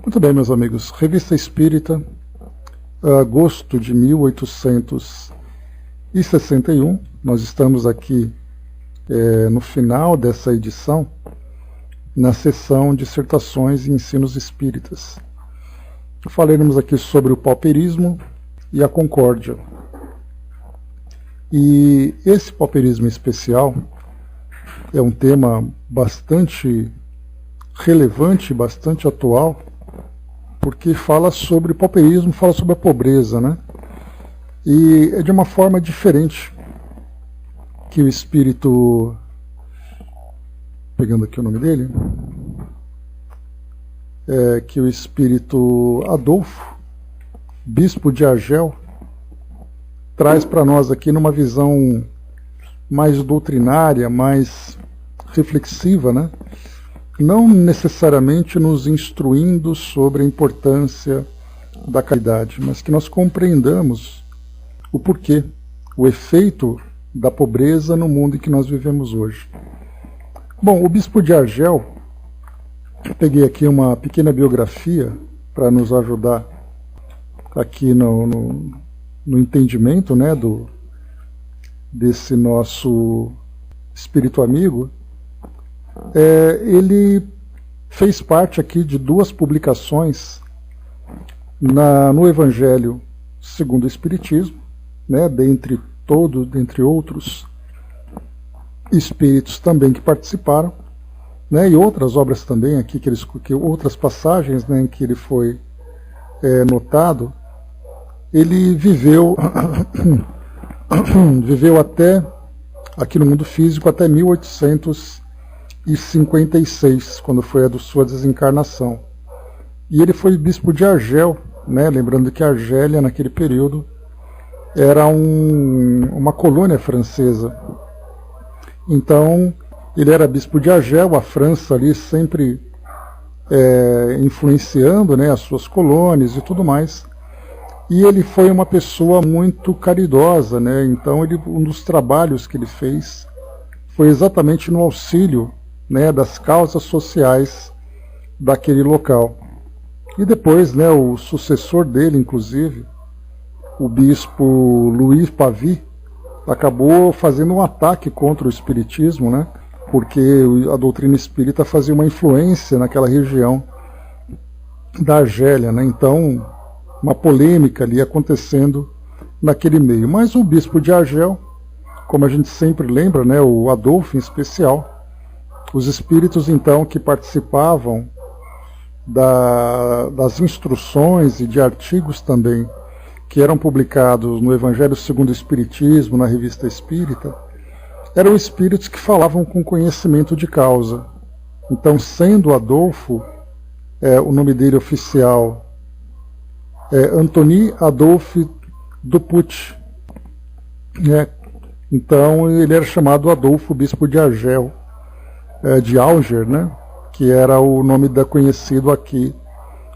Muito bem, meus amigos. Revista Espírita, agosto de 1861. Nós estamos aqui no final dessa edição, na seção Dissertações e Ensinos Espíritas. Falaremos aqui sobre o pauperismo e a concórdia. E esse pauperismo especial é um tema bastante relevante, bastante atual, porque fala sobre pauperismo, fala sobre a pobreza, né? E é de uma forma diferente que o espírito, pegando aqui o nome dele, que o espírito Adolfo, bispo de Argel, traz para nós aqui numa visão mais doutrinária, mais reflexiva, né? Não necessariamente nos instruindo sobre a importância da caridade, mas que nós compreendamos o porquê, o efeito da pobreza no mundo em que nós vivemos hoje. Bom, o bispo de Argel, peguei aqui uma pequena biografia para nos ajudar aqui no entendimento, né, desse nosso espírito amigo. Ele fez parte aqui de duas publicações no Evangelho segundo o Espiritismo, né, dentre outros espíritos também que participaram, né, e outras obras também aqui, outras passagens, né, em que ele foi notado. Ele viveu até, aqui no mundo físico, até 1856, quando foi a sua desencarnação. E ele foi bispo de Argel, né? Lembrando que Argélia, naquele período, era uma colônia francesa. Então, ele era bispo de Argel, a França ali sempre influenciando, né, as suas colônias e tudo mais. E ele foi uma pessoa muito caridosa, né? Então, um dos trabalhos que ele fez foi exatamente no auxílio, né, das causas sociais daquele local. E depois, né, o sucessor dele, inclusive, o bispo Louis Pavie, acabou fazendo um ataque contra o espiritismo, né, porque a doutrina espírita fazia uma influência naquela região da Argélia, né? Então, uma polêmica ali acontecendo naquele meio. Mas o bispo de Argel, como a gente sempre lembra, né, o Adolfo em especial, os espíritos então que participavam das instruções e de artigos também que eram publicados no Evangelho segundo o Espiritismo, na Revista Espírita, eram espíritos que falavam com conhecimento de causa. Então, sendo Adolfo, o nome dele oficial Antony Adolphe Dupuy, né? Então ele era chamado Adolfo, bispo de Argel, de Alger, né? Que era o nome conhecido aqui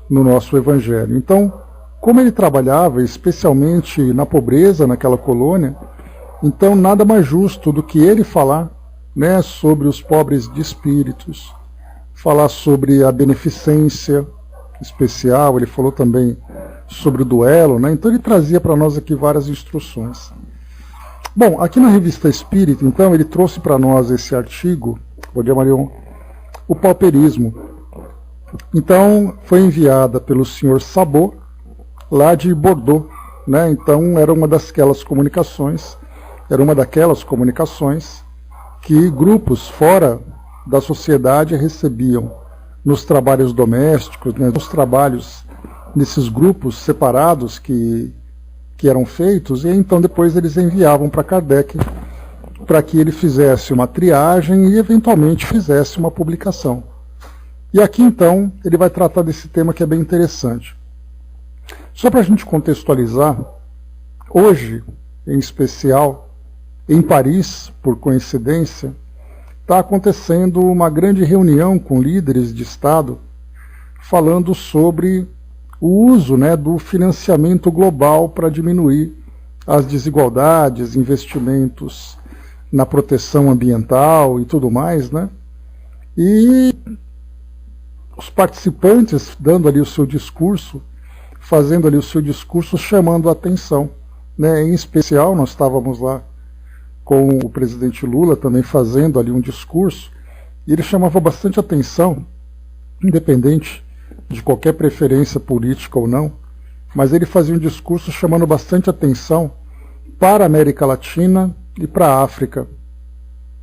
no nosso Evangelho. Então, como ele trabalhava especialmente na pobreza naquela colônia, então nada mais justo do que ele falar, né, sobre os pobres de espíritos, falar sobre a beneficência especial. Ele falou também sobre o duelo, né? Então ele trazia para nós aqui várias instruções. Bom, aqui na Revista Espírita, então, ele trouxe para nós esse artigo, bom dia, Marion, o pauperismo. Então, foi enviada pelo senhor Sabot, lá de Bordeaux, né? Então, era uma daquelas comunicações que grupos fora da sociedade recebiam nos trabalhos domésticos, né, nos trabalhos nesses grupos separados que eram feitos, e então depois eles enviavam para Kardec para que ele fizesse uma triagem e eventualmente fizesse uma publicação. E aqui então ele vai tratar desse tema que é bem interessante. Só para a gente contextualizar, hoje, em especial, em Paris, por coincidência, está acontecendo uma grande reunião com líderes de Estado falando sobre o uso, né, do financiamento global para diminuir as desigualdades, investimentos na proteção ambiental e tudo mais, né? E os participantes dando ali o seu discurso, fazendo ali o seu discurso, chamando a atenção, né? Em especial, nós estávamos lá com o presidente Lula também fazendo ali um discurso, e ele chamava bastante atenção, independente de qualquer preferência política ou não, mas ele fazia um discurso chamando bastante atenção para a América Latina e para a África,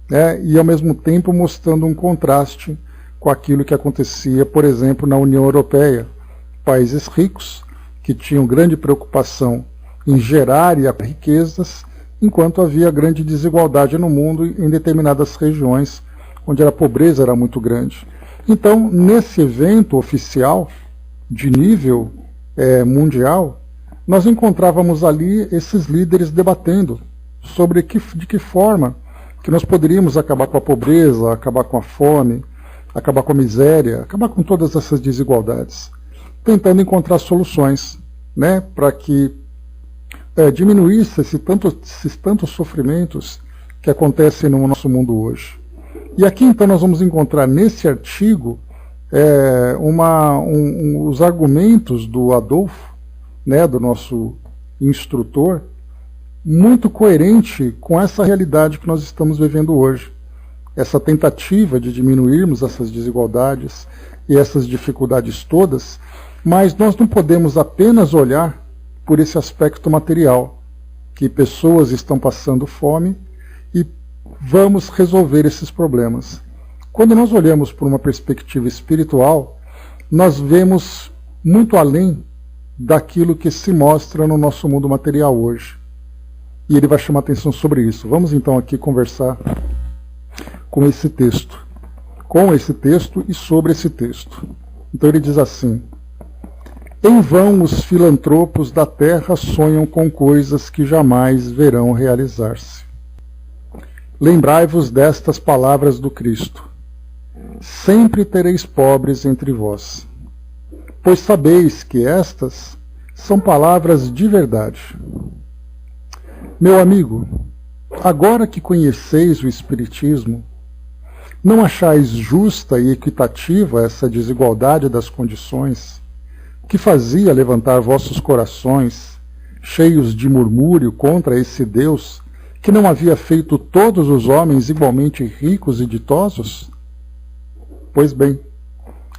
né? E ao mesmo tempo mostrando um contraste com aquilo que acontecia, por exemplo, na União Europeia, países ricos que tinham grande preocupação em gerar riquezas, enquanto havia grande desigualdade no mundo em determinadas regiões, onde a pobreza era muito grande. Então, nesse evento oficial, de nível mundial, nós encontrávamos ali esses líderes debatendo sobre de que forma que nós poderíamos acabar com a pobreza, acabar com a fome, acabar com a miséria, acabar com todas essas desigualdades, tentando encontrar soluções, né, para que diminuísse esses tantos sofrimentos que acontecem no nosso mundo hoje. E aqui então nós vamos encontrar nesse artigo os argumentos do Adolfo, né, do nosso instrutor, muito coerente com essa realidade que nós estamos vivendo hoje. Essa tentativa de diminuirmos essas desigualdades e essas dificuldades todas, mas nós não podemos apenas olhar por esse aspecto material, que pessoas estão passando fome e vamos resolver esses problemas. Quando nós olhamos por uma perspectiva espiritual, nós vemos muito além daquilo que se mostra no nosso mundo material hoje. E ele vai chamar atenção sobre isso. Vamos então aqui conversar com esse texto e sobre esse texto. Então ele diz assim: em vão os filantropos da terra sonham com coisas que jamais verão realizar-se. Lembrai-vos destas palavras do Cristo: sempre tereis pobres entre vós, pois sabeis que estas são palavras de verdade. Meu amigo, agora que conheceis o Espiritismo, não achais justa e equitativa essa desigualdade das condições, que fazia levantar vossos corações, cheios de murmúrio contra esse Deus, que não havia feito todos os homens igualmente ricos e ditosos? Pois bem,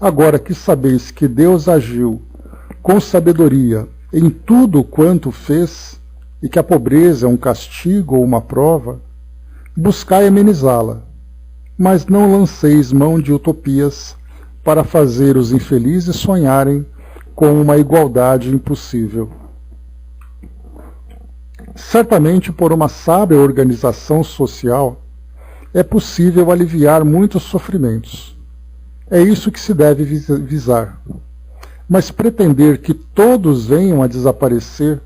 agora que sabeis que Deus agiu com sabedoria em tudo quanto fez, e que a pobreza é um castigo ou uma prova, buscai amenizá-la, mas não lanceis mão de utopias para fazer os infelizes sonharem com uma igualdade impossível. Certamente, por uma sábia organização social, é possível aliviar muitos sofrimentos. É isso que se deve visar. Mas pretender que todos venham a desaparecer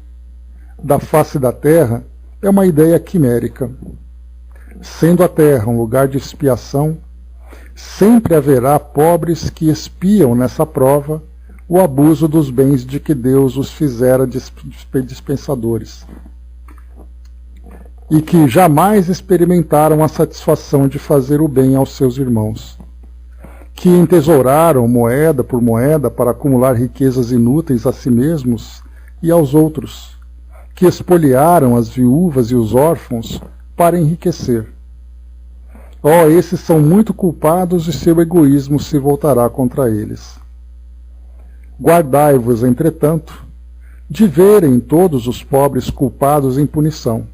da face da terra é uma ideia quimérica. Sendo a terra um lugar de expiação, sempre haverá pobres que expiam nessa prova o abuso dos bens de que Deus os fizera dispensadores, e que jamais experimentaram a satisfação de fazer o bem aos seus irmãos, que entesouraram moeda por moeda para acumular riquezas inúteis a si mesmos e aos outros, que espoliaram as viúvas e os órfãos para enriquecer. Esses são muito culpados e seu egoísmo se voltará contra eles. Guardai-vos, entretanto, de verem todos os pobres culpados em punição.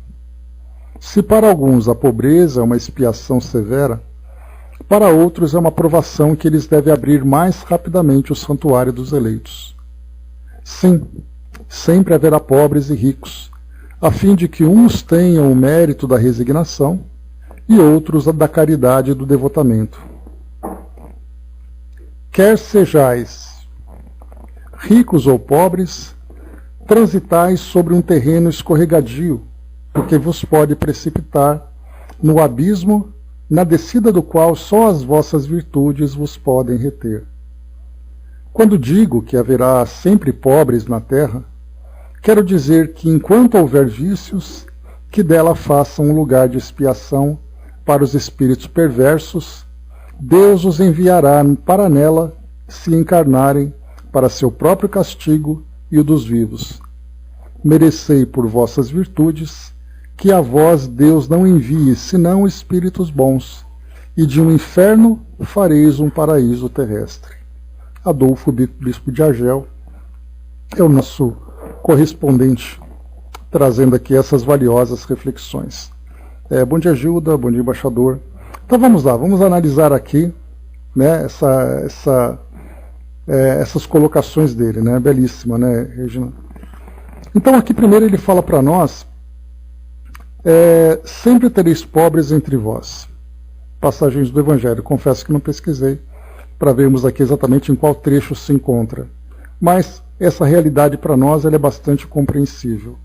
Se para alguns a pobreza é uma expiação severa, para outros é uma provação que eles devem abrir mais rapidamente o santuário dos eleitos. Sim, sempre haverá pobres e ricos, a fim de que uns tenham o mérito da resignação e outros a da caridade e do devotamento. Quer sejais ricos ou pobres, transitais sobre um terreno escorregadio, porque vos pode precipitar no abismo, na descida do qual só as vossas virtudes vos podem reter. Quando digo que haverá sempre pobres na terra, quero dizer que enquanto houver vícios, que dela façam um lugar de expiação para os espíritos perversos, Deus os enviará para nela se encarnarem para seu próprio castigo e o dos vivos. Merecei por vossas virtudes que a vós Deus não envie senão espíritos bons, e de um inferno fareis um paraíso terrestre. Adolfo, bispo de Argel, é o nosso correspondente, trazendo aqui essas valiosas reflexões. Bom dia, Gilda, bom dia, embaixador. Então vamos lá, vamos analisar aqui, né, essas colocações dele, né, belíssima, né, Regina? Então aqui primeiro ele fala para nós, sempre tereis pobres entre vós. Passagens do Evangelho, confesso que não pesquisei para vermos aqui exatamente em qual trecho se encontra, mas essa realidade para nós ela é bastante compreensível.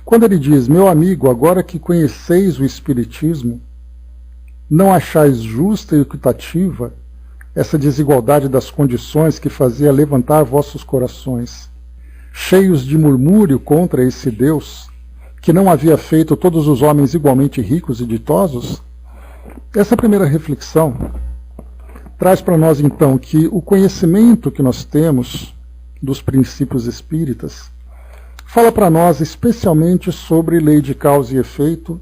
Quando ele diz, meu amigo, agora que conheceis o Espiritismo, não achais justa e equitativa essa desigualdade das condições que fazia levantar vossos corações, cheios de murmúrio contra esse Deus, que não havia feito todos os homens igualmente ricos e ditosos? Essa primeira reflexão traz para nós, então, que o conhecimento que nós temos dos princípios espíritas fala para nós especialmente sobre lei de causa e efeito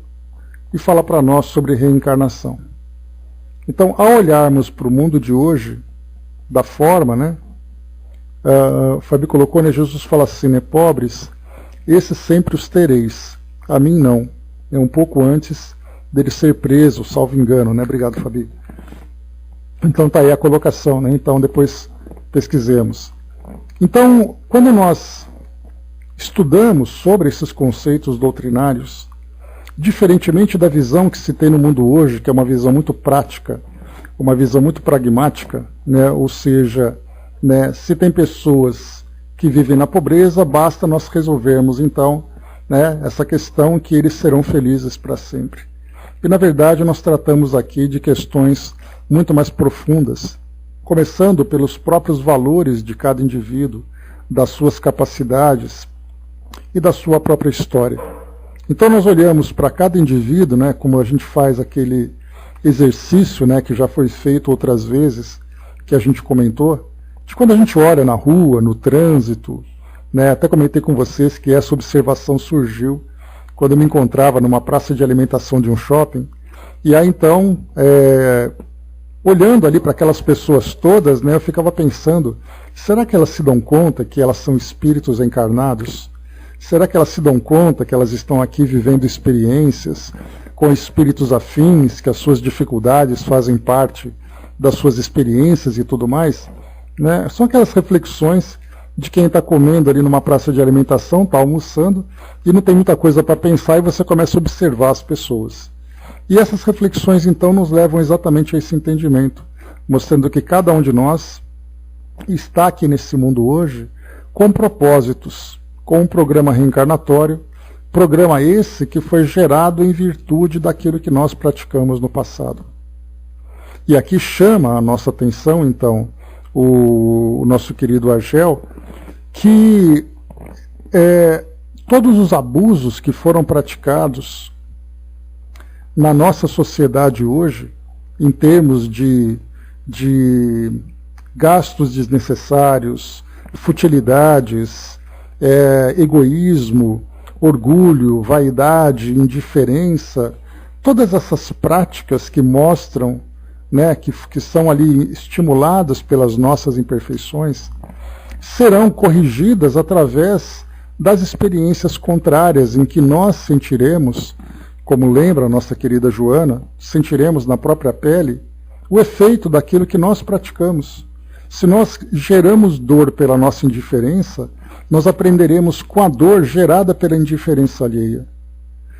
e fala para nós sobre reencarnação. Então, ao olharmos para o mundo de hoje, da forma, né, Fabi colocou, né, Jesus fala assim, né, pobres, esses sempre os tereis, a mim não. É um pouco antes dele ser preso, salvo engano, né? Obrigado, Fabi. Então tá aí a colocação, né? Então depois pesquisemos. Então, quando nós estudamos sobre esses conceitos doutrinários, diferentemente da visão que se tem no mundo hoje, que é uma visão muito prática, uma visão muito pragmática, né? Ou seja, né, se tem pessoas que vivem na pobreza, basta nós resolvermos então, né, essa questão que eles serão felizes para sempre. E na verdade nós tratamos aqui de questões muito mais profundas, começando pelos próprios valores de cada indivíduo, das suas capacidades e da sua própria história. Então nós olhamos para cada indivíduo, né, como a gente faz aquele exercício, né, que já foi feito outras vezes, que a gente comentou, de quando a gente olha na rua, no trânsito, né, até comentei com vocês que essa observação surgiu quando eu me encontrava numa praça de alimentação de um shopping, e aí então, olhando ali para aquelas pessoas todas, né, eu ficava pensando, será que elas se dão conta que elas são espíritos encarnados? Será que elas se dão conta que elas estão aqui vivendo experiências com espíritos afins, que as suas dificuldades fazem parte das suas experiências e tudo mais? Né? São aquelas reflexões de quem está comendo ali numa praça de alimentação, está almoçando, e não tem muita coisa para pensar, e você começa a observar as pessoas. E essas reflexões, então, nos levam exatamente a esse entendimento, mostrando que cada um de nós está aqui nesse mundo hoje com propósitos, com um programa reencarnatório, programa esse que foi gerado em virtude daquilo que nós praticamos no passado. E aqui chama a nossa atenção, então, o nosso querido Argel, que todos os abusos que foram praticados na nossa sociedade hoje, em termos de gastos desnecessários, futilidades, egoísmo, orgulho, vaidade, indiferença, todas essas práticas que mostram, né, que são ali estimuladas pelas nossas imperfeições, serão corrigidas através das experiências contrárias em que nós sentiremos, como lembra a nossa querida Joana, sentiremos na própria pele o efeito daquilo que nós praticamos. Se nós geramos dor pela nossa indiferença, nós aprenderemos com a dor gerada pela indiferença alheia.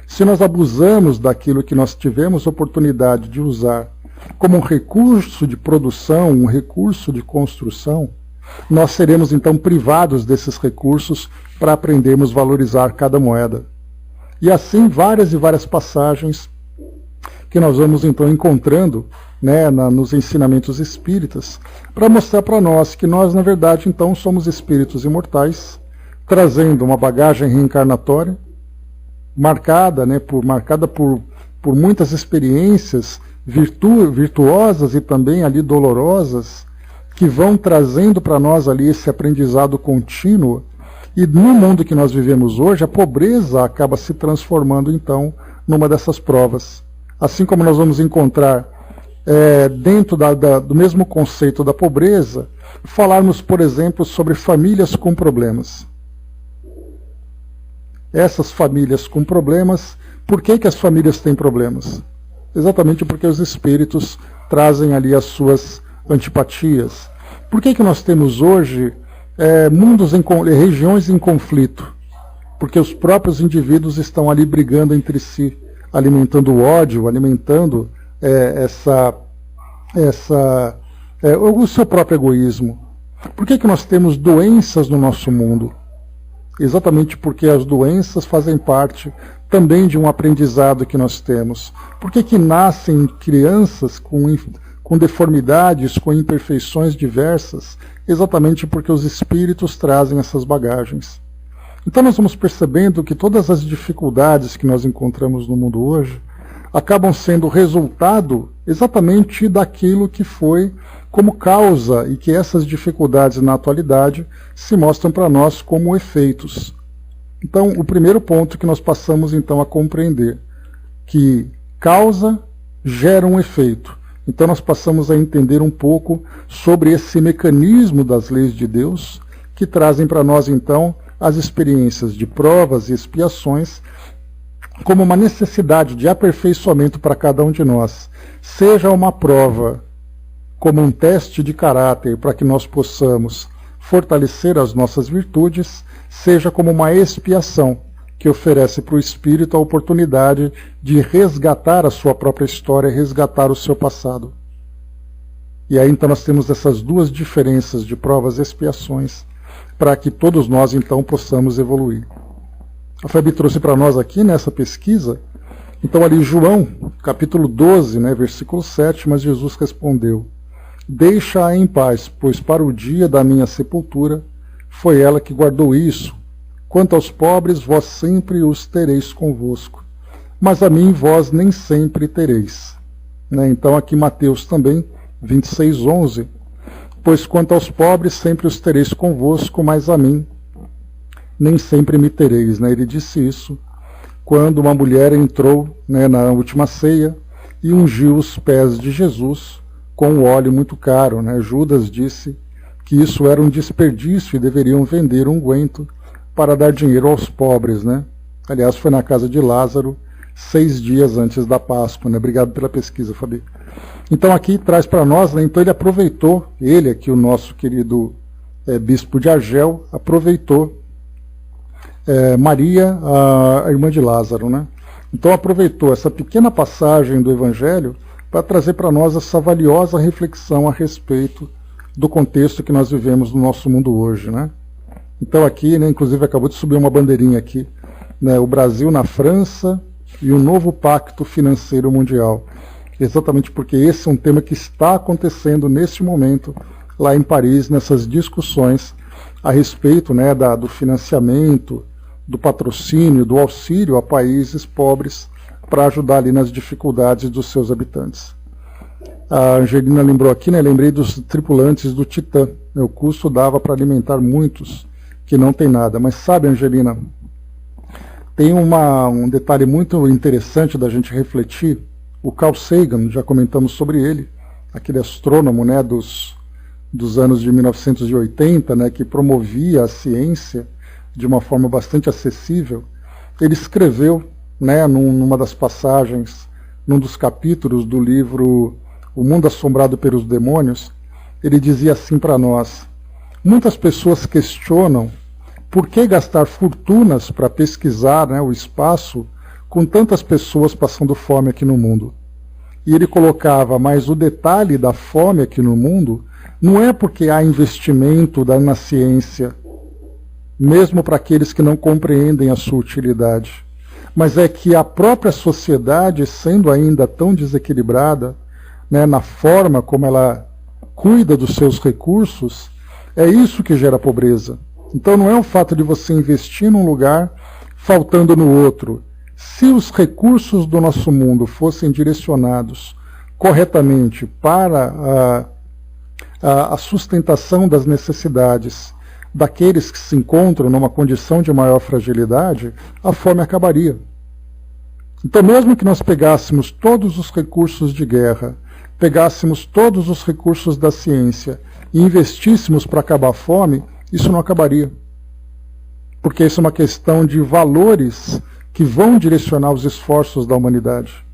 Se nós abusamos daquilo que nós tivemos oportunidade de usar como um recurso de produção, um recurso de construção, nós seremos então privados desses recursos para aprendermos a valorizar cada moeda. E assim várias e várias passagens que nós vamos então encontrando, né, nos ensinamentos espíritas, para mostrar para nós que nós, na verdade, então somos espíritos imortais, trazendo uma bagagem reencarnatória, marcada por muitas experiências virtuosas e também ali dolorosas, que vão trazendo para nós ali esse aprendizado contínuo. E no mundo que nós vivemos hoje, a pobreza acaba se transformando, então, numa dessas provas. Assim como nós vamos encontrar, dentro do mesmo conceito da pobreza, falarmos, por exemplo, sobre famílias com problemas. Essas famílias com problemas, por que as famílias têm problemas? Exatamente porque os espíritos trazem ali as suas antipatias. Por que nós temos hoje regiões em conflito? Porque os próprios indivíduos estão ali brigando entre si, alimentando o ódio, alimentando o seu próprio egoísmo. Por que nós temos doenças no nosso mundo? Exatamente porque as doenças fazem parte também de um aprendizado que nós temos. Por que nascem crianças com deformidades, com imperfeições diversas? Exatamente porque os espíritos trazem essas bagagens. Então nós vamos percebendo que todas as dificuldades que nós encontramos no mundo hoje acabam sendo resultado exatamente daquilo que foi como causa, e que essas dificuldades na atualidade se mostram para nós como efeitos. Então, o primeiro ponto que nós passamos então a compreender, que causa gera um efeito. Então nós passamos a entender um pouco sobre esse mecanismo das leis de Deus, que trazem para nós então as experiências de provas e expiações como uma necessidade de aperfeiçoamento para cada um de nós. Seja uma prova como um teste de caráter para que nós possamos fortalecer as nossas virtudes, seja como uma expiação que oferece para o espírito a oportunidade de resgatar a sua própria história, resgatar o seu passado. E aí então nós temos essas duas diferenças de provas e expiações, para que todos nós então possamos evoluir. A Fabi trouxe para nós aqui nessa pesquisa, então ali João, capítulo 12, versículo 7, mas Jesus respondeu: deixa-a em paz, pois para o dia da minha sepultura foi ela que guardou isso. Quanto aos pobres, vós sempre os tereis convosco, mas a mim vós nem sempre tereis. Então aqui Mateus também, 26:11, pois quanto aos pobres, sempre os tereis convosco, mas a mim nem sempre me tereis. Ele disse isso quando uma mulher entrou na última ceia e ungiu os pés de Jesus com um óleo muito caro. Judas disse que isso era um desperdício e deveriam vender unguento para dar dinheiro aos pobres. Aliás, foi na casa de Lázaro, 6 dias antes da Páscoa. Obrigado pela pesquisa, Fabi. Então aqui traz para nós, então ele aproveitou, ele aqui, o nosso querido bispo de Argel, aproveitou Maria, a irmã de Lázaro. Então aproveitou essa pequena passagem do Evangelho para trazer para nós essa valiosa reflexão a respeito do contexto que nós vivemos no nosso mundo hoje. Então aqui, inclusive acabou de subir uma bandeirinha aqui, o Brasil na França e o novo pacto financeiro mundial. Exatamente porque esse é um tema que está acontecendo neste momento lá em Paris, nessas discussões a respeito do financiamento, do patrocínio, do auxílio a países pobres para ajudar ali nas dificuldades dos seus habitantes. A Angelina lembrou aqui, lembrei dos tripulantes do Titã. O custo dava para alimentar muitos que não tem nada. Mas sabe, Angelina, tem um detalhe muito interessante da gente refletir. O Carl Sagan, já comentamos sobre ele, aquele astrônomo dos anos de 1980, que promovia a ciência de uma forma bastante acessível. Ele escreveu, numa das passagens, num dos capítulos do livro O Mundo Assombrado pelos Demônios, ele dizia assim para nós: muitas pessoas questionam por que gastar fortunas para pesquisar o espaço com tantas pessoas passando fome aqui no mundo. E ele colocava, mas o detalhe da fome aqui no mundo não é porque há investimento na ciência, mesmo para aqueles que não compreendem a sua utilidade, mas é que a própria sociedade, sendo ainda tão desequilibrada, na forma como ela cuida dos seus recursos, é isso que gera pobreza. Então não é o fato de você investir num lugar faltando no outro. Se os recursos do nosso mundo fossem direcionados corretamente para a sustentação das necessidades daqueles que se encontram numa condição de maior fragilidade, a fome acabaria. Então, mesmo que nós pegássemos todos os recursos de guerra, pegássemos todos os recursos da ciência e investíssemos para acabar a fome, isso não acabaria. Porque isso é uma questão de valores que vão direcionar os esforços da humanidade.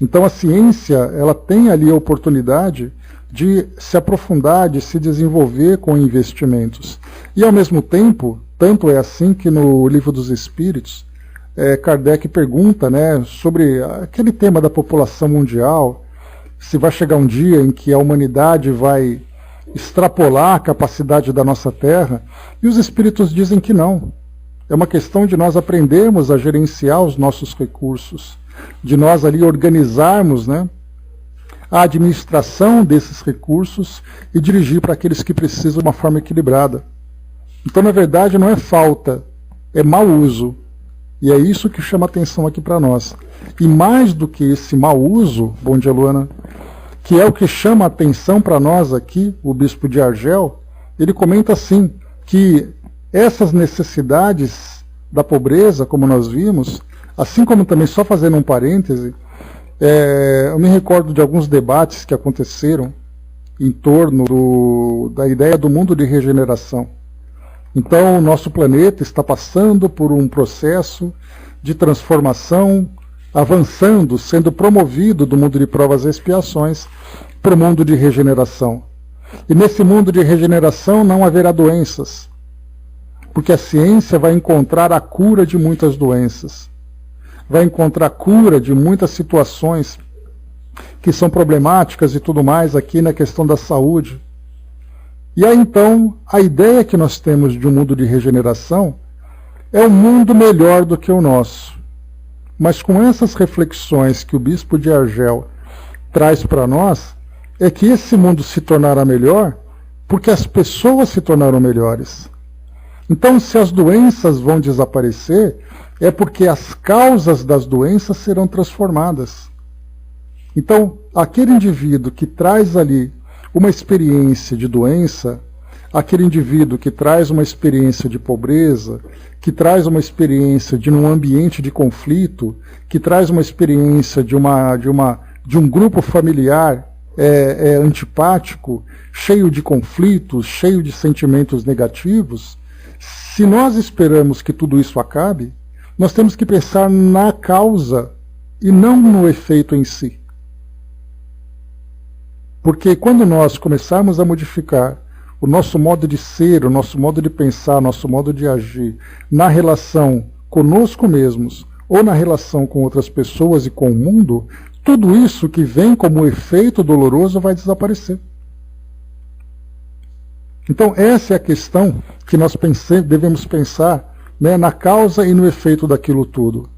Então a ciência, ela tem ali a oportunidade de se aprofundar, de se desenvolver com investimentos. E ao mesmo tempo, tanto é assim que no Livro dos Espíritos, Kardec pergunta, né, sobre aquele tema da população mundial, se vai chegar um dia em que a humanidade vai extrapolar a capacidade da nossa Terra, e os Espíritos dizem que não. É uma questão de nós aprendermos a gerenciar os nossos recursos, de nós ali organizarmos, né, a administração desses recursos e dirigir para aqueles que precisam de uma forma equilibrada. Então, na verdade, não é falta, é mau uso. E é isso que chama atenção aqui para nós. E mais do que esse mau uso, bom dia, Luana, que é o que chama a atenção para nós aqui, o Bispo de Argel, ele comenta assim, que essas necessidades da pobreza, como nós vimos, assim como também, só fazendo um parêntese, eu me recordo de alguns debates que aconteceram em torno da ideia do mundo de regeneração. Então, o nosso planeta está passando por um processo de transformação, avançando, sendo promovido do mundo de provas e expiações para o mundo de regeneração. E nesse mundo de regeneração não haverá doenças, porque a ciência vai encontrar a cura de muitas doenças, vai encontrar a cura de muitas situações que são problemáticas e tudo mais aqui na questão da saúde. E aí então, a ideia que nós temos de um mundo de regeneração é um mundo melhor do que o nosso. Mas com essas reflexões que o Bispo de Argel traz para nós, é que esse mundo se tornará melhor porque as pessoas se tornaram melhores. Então, se as doenças vão desaparecer, é porque as causas das doenças serão transformadas. Então, aquele indivíduo que traz ali uma experiência de doença, aquele indivíduo que traz uma experiência de pobreza, que traz uma experiência de um ambiente de conflito, que traz uma experiência de um grupo familiar antipático, cheio de conflitos, cheio de sentimentos negativos, se nós esperamos que tudo isso acabe, nós temos que pensar na causa e não no efeito em si. Porque quando nós começarmos a modificar o nosso modo de ser, o nosso modo de pensar, o nosso modo de agir, na relação conosco mesmos, ou na relação com outras pessoas e com o mundo, tudo isso que vem como efeito doloroso vai desaparecer. Então essa é a questão que nós devemos pensar, né, na causa e no efeito daquilo tudo.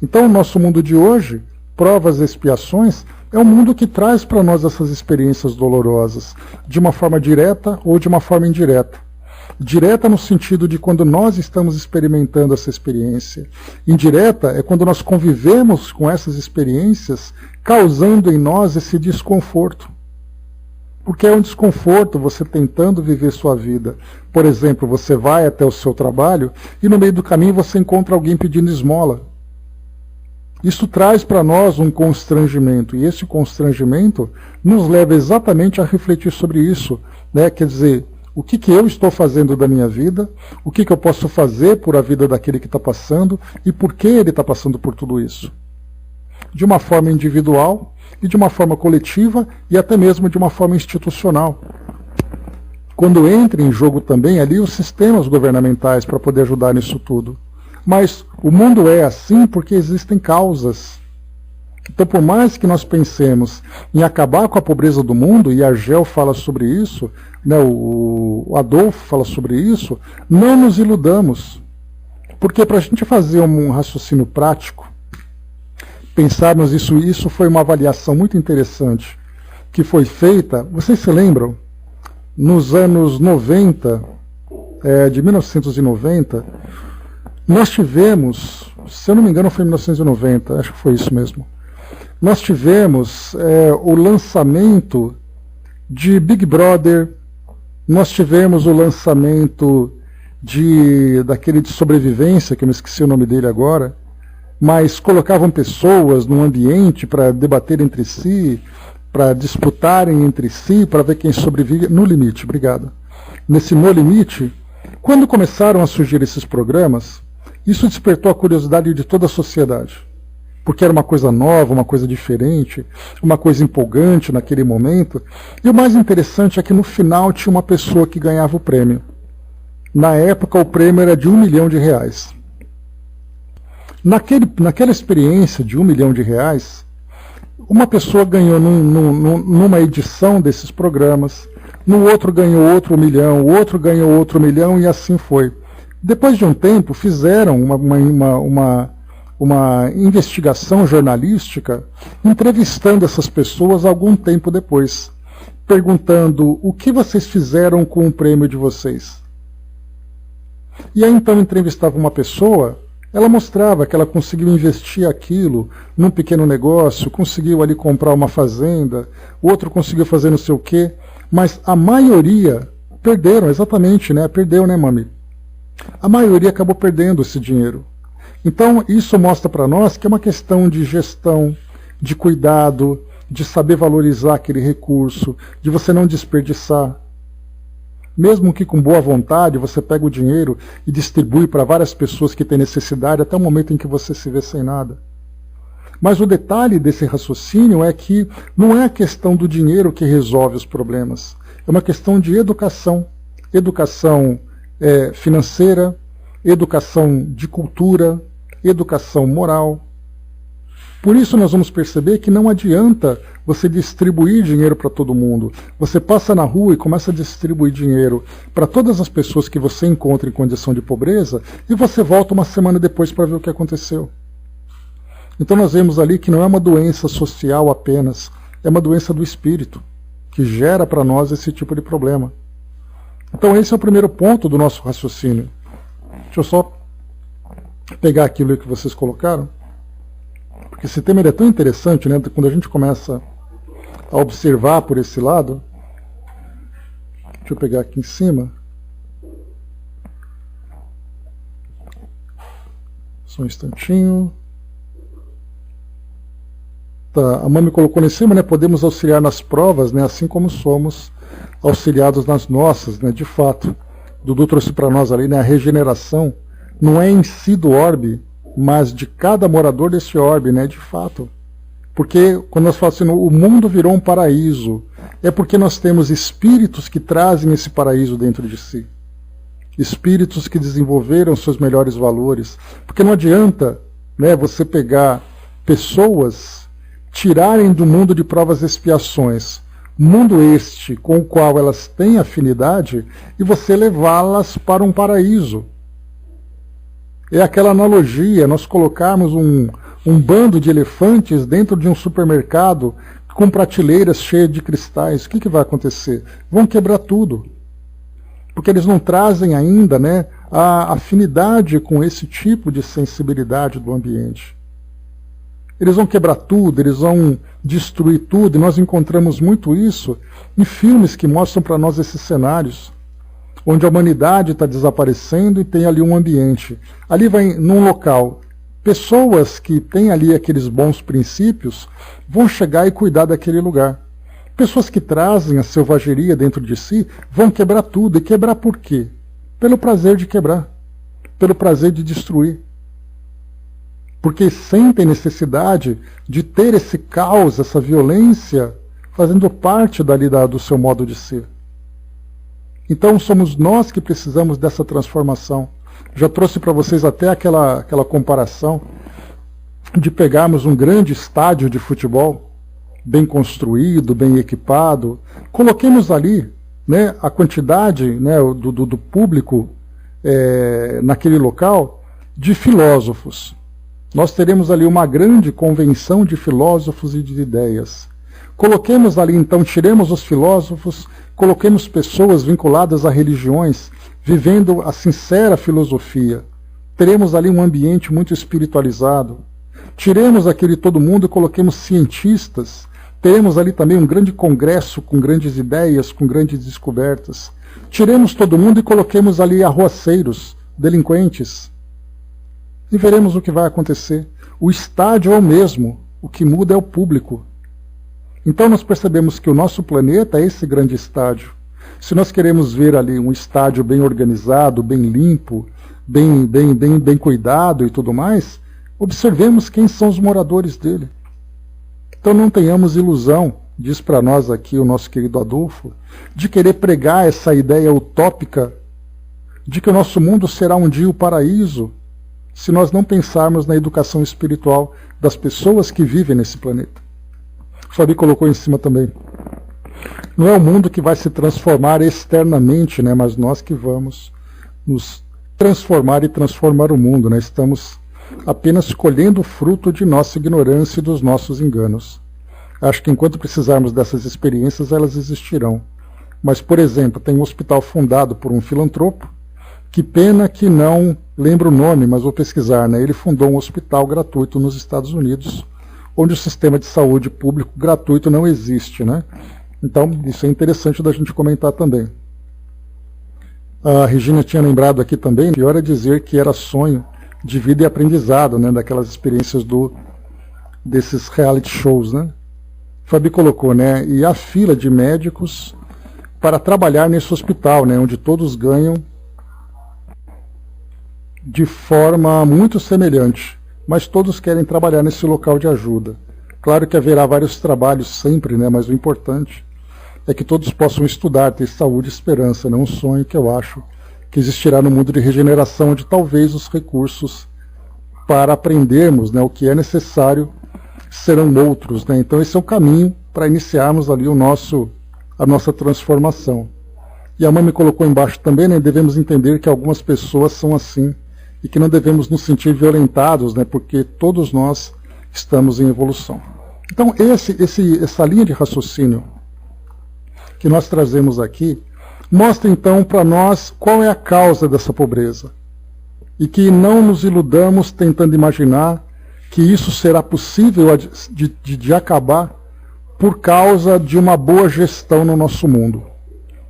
Então o nosso mundo de hoje, provas e expiações, é um mundo que traz para nós essas experiências dolorosas, de uma forma direta ou de uma forma indireta. Direta no sentido de quando nós estamos experimentando essa experiência. Indireta é quando nós convivemos com essas experiências, causando em nós esse desconforto. Porque é um desconforto você tentando viver sua vida. Por exemplo, você vai até o seu trabalho e no meio do caminho você encontra alguém pedindo esmola. Isso traz para nós um constrangimento, e esse constrangimento nos leva exatamente a refletir sobre isso, né? Quer dizer, o que eu estou fazendo da minha vida, o que eu posso fazer por a vida daquele que está passando e por que ele está passando por tudo isso. De uma forma individual e de uma forma coletiva e até mesmo de uma forma institucional. Quando entra em jogo também ali os sistemas governamentais para poder ajudar nisso tudo. Mas o mundo é assim porque existem causas. Então, por mais que nós pensemos em acabar com a pobreza do mundo, e Argel fala sobre isso, né, o Adolfo fala sobre isso, não nos iludamos. Porque para a gente fazer um raciocínio prático, pensarmos isso foi uma avaliação muito interessante que foi feita, vocês se lembram? Nos anos 90, de 1990, nós tivemos, se eu não me engano foi em 1990, acho que foi isso mesmo, nós tivemos o lançamento de Big Brother, nós tivemos o lançamento daquele de sobrevivência, que eu me esqueci o nome dele agora, mas colocavam pessoas num ambiente para debater entre si, para disputarem entre si, para ver quem sobrevive. No Limite, obrigado. Nesse No Limite, quando começaram a surgir esses programas, isso despertou a curiosidade de toda a sociedade, porque era uma coisa nova, uma coisa diferente, uma coisa empolgante naquele momento. E o mais interessante é que no final tinha uma pessoa que ganhava o prêmio. Na época o prêmio era de R$1 milhão. Naquela experiência de R$1 milhão, uma pessoa ganhou numa edição desses programas, no outro ganhou outro 1 milhão, o outro ganhou outro 1 milhão, e assim foi. Depois de um tempo, fizeram uma investigação jornalística, entrevistando essas pessoas algum tempo depois, perguntando o que vocês fizeram com o prêmio de vocês. E aí então entrevistava uma pessoa, ela mostrava que ela conseguiu investir aquilo num pequeno negócio, conseguiu ali comprar uma fazenda, o outro conseguiu fazer não sei o quê, mas a maioria perderam, exatamente, né? Perdeu, né, mami? A maioria acabou perdendo esse dinheiro. Então isso mostra para nós que é uma questão de gestão, de cuidado, de saber valorizar aquele recurso, de você não desperdiçar. Mesmo que com boa vontade você pega o dinheiro e distribui para várias pessoas que têm necessidade, até o momento em que você se vê sem nada. Mas o detalhe desse raciocínio é que não é a questão do dinheiro que resolve os problemas. É uma questão de educação. Educação financeira, educação de cultura, educação moral. Por isso nós vamos perceber que não adianta você distribuir dinheiro para todo mundo. Você passa na rua e começa a distribuir dinheiro para todas as pessoas que você encontra em condição de pobreza, e você volta uma semana depois para ver o que aconteceu. Então nós vemos ali que não é uma doença social apenas, é uma doença do espírito, que gera para nós esse tipo de problema. Então esse é o primeiro ponto do nosso raciocínio. Deixa eu só pegar aquilo que vocês colocaram, porque esse tema é tão interessante, né? Quando a gente começa a observar por esse lado. Deixa eu pegar aqui em cima. Só um instantinho. Tá, a mãe me colocou em cima, né? Podemos auxiliar nas provas, né? Assim como somos auxiliados nas nossas, né? De fato. Dudu trouxe para nós ali, né? A regeneração não é em si do orbe, mas de cada morador desse orbe, né? De fato. Porque quando nós falamos assim, o mundo virou um paraíso, é porque nós temos espíritos que trazem esse paraíso dentro de si. Espíritos que desenvolveram seus melhores valores. Porque não adianta, né, você pegar pessoas, tirarem do mundo de provas e expiações, mundo este com o qual elas têm afinidade, e você levá-las para um paraíso. É aquela analogia, nós colocarmos um bando de elefantes dentro de um supermercado com prateleiras cheias de cristais. O que vai acontecer? Vão quebrar tudo. Porque eles não trazem ainda, né, a afinidade com esse tipo de sensibilidade do ambiente. Eles vão quebrar tudo, eles vão destruir tudo, e nós encontramos muito isso em filmes que mostram para nós esses cenários, onde a humanidade está desaparecendo e tem ali um ambiente. Ali vai, num local, pessoas que têm ali aqueles bons princípios vão chegar e cuidar daquele lugar. Pessoas que trazem a selvageria dentro de si vão quebrar tudo. E quebrar por quê? Pelo prazer de quebrar, pelo prazer de destruir. Porque sentem necessidade de ter esse caos, essa violência, fazendo parte dali do seu modo de ser. Então somos nós que precisamos dessa transformação. Já trouxe para vocês até aquela comparação de pegarmos um grande estádio de futebol, bem construído, bem equipado, coloquemos ali, né, a quantidade, né, do público naquele local de filósofos. Nós teremos ali uma grande convenção de filósofos e de ideias. Coloquemos ali, então, tiremos os filósofos, coloquemos pessoas vinculadas a religiões, vivendo a sincera filosofia. Teremos ali um ambiente muito espiritualizado. Tiremos aquele todo mundo e coloquemos cientistas Teremos ali também um grande congresso com grandes ideias, com grandes descobertas. Tiremos todo mundo e coloquemos ali arruaceiros, delinquentes. E veremos o que vai acontecer. O estádio é o mesmo, o que muda é o público. Então nós percebemos que o nosso planeta é esse grande estádio. Se nós queremos ver ali um estádio bem organizado, bem limpo, bem cuidado e tudo mais, observemos quem são os moradores dele. Então não tenhamos ilusão, diz para nós aqui o nosso querido Adolfo, de querer pregar essa ideia utópica de que o nosso mundo será um dia o paraíso, se nós não pensarmos na educação espiritual das pessoas que vivem nesse planeta. O Fabi colocou em cima também. Não é o mundo que vai se transformar externamente, né, mas nós que vamos nos transformar e transformar o mundo. Né? Estamos apenas colhendo o fruto de nossa ignorância e dos nossos enganos. Acho que enquanto precisarmos dessas experiências, elas existirão. Mas, por exemplo, tem um hospital fundado por um filantropo, que pena que não lembro o nome, mas vou pesquisar, né? Ele fundou um hospital gratuito nos Estados Unidos, onde o sistema de saúde público gratuito não existe, né? Então, isso é interessante da gente comentar também. A Regina tinha lembrado aqui também, pior é dizer que era sonho de vida e aprendizado, né? Daquelas experiências desses reality shows, né? Fabi colocou, né? E a fila de médicos para trabalhar nesse hospital, né? Onde todos ganham de forma muito semelhante, mas todos querem trabalhar nesse local de ajuda. Claro que haverá vários trabalhos sempre, né? Mas o importante é que todos possam estudar, ter saúde e esperança, né? Um sonho que eu acho que existirá no mundo de regeneração, onde talvez os recursos para aprendermos, né, o que é necessário serão outros. Né? Então esse é o caminho para iniciarmos ali a nossa transformação. E a mãe me colocou embaixo também, né, devemos entender que algumas pessoas são assim, e que não devemos nos sentir violentados, né, porque todos nós estamos em evolução. Então essa linha de raciocínio que nós trazemos aqui, mostra então para nós qual é a causa dessa pobreza. E que não nos iludamos tentando imaginar que isso será possível de acabar por causa de uma boa gestão no nosso mundo.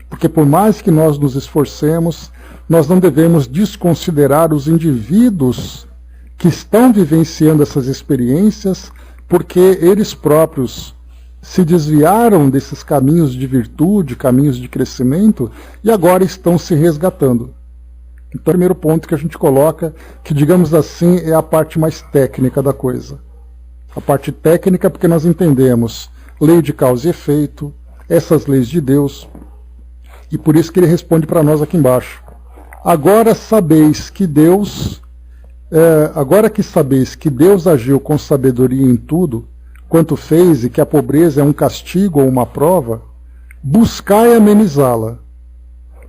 Porque por mais que nós nos esforcemos, nós não devemos desconsiderar os indivíduos que estão vivenciando essas experiências, porque eles próprios se desviaram desses caminhos de virtude, caminhos de crescimento, e agora estão se resgatando. Então, o primeiro ponto que a gente coloca, que digamos assim, é a parte mais técnica da coisa. A parte técnica porque nós entendemos lei de causa e efeito, essas leis de Deus, e por isso que ele responde para nós aqui embaixo. Agora que sabeis que Deus agiu com sabedoria em tudo, quanto fez, e que a pobreza é um castigo ou uma prova, buscai amenizá-la,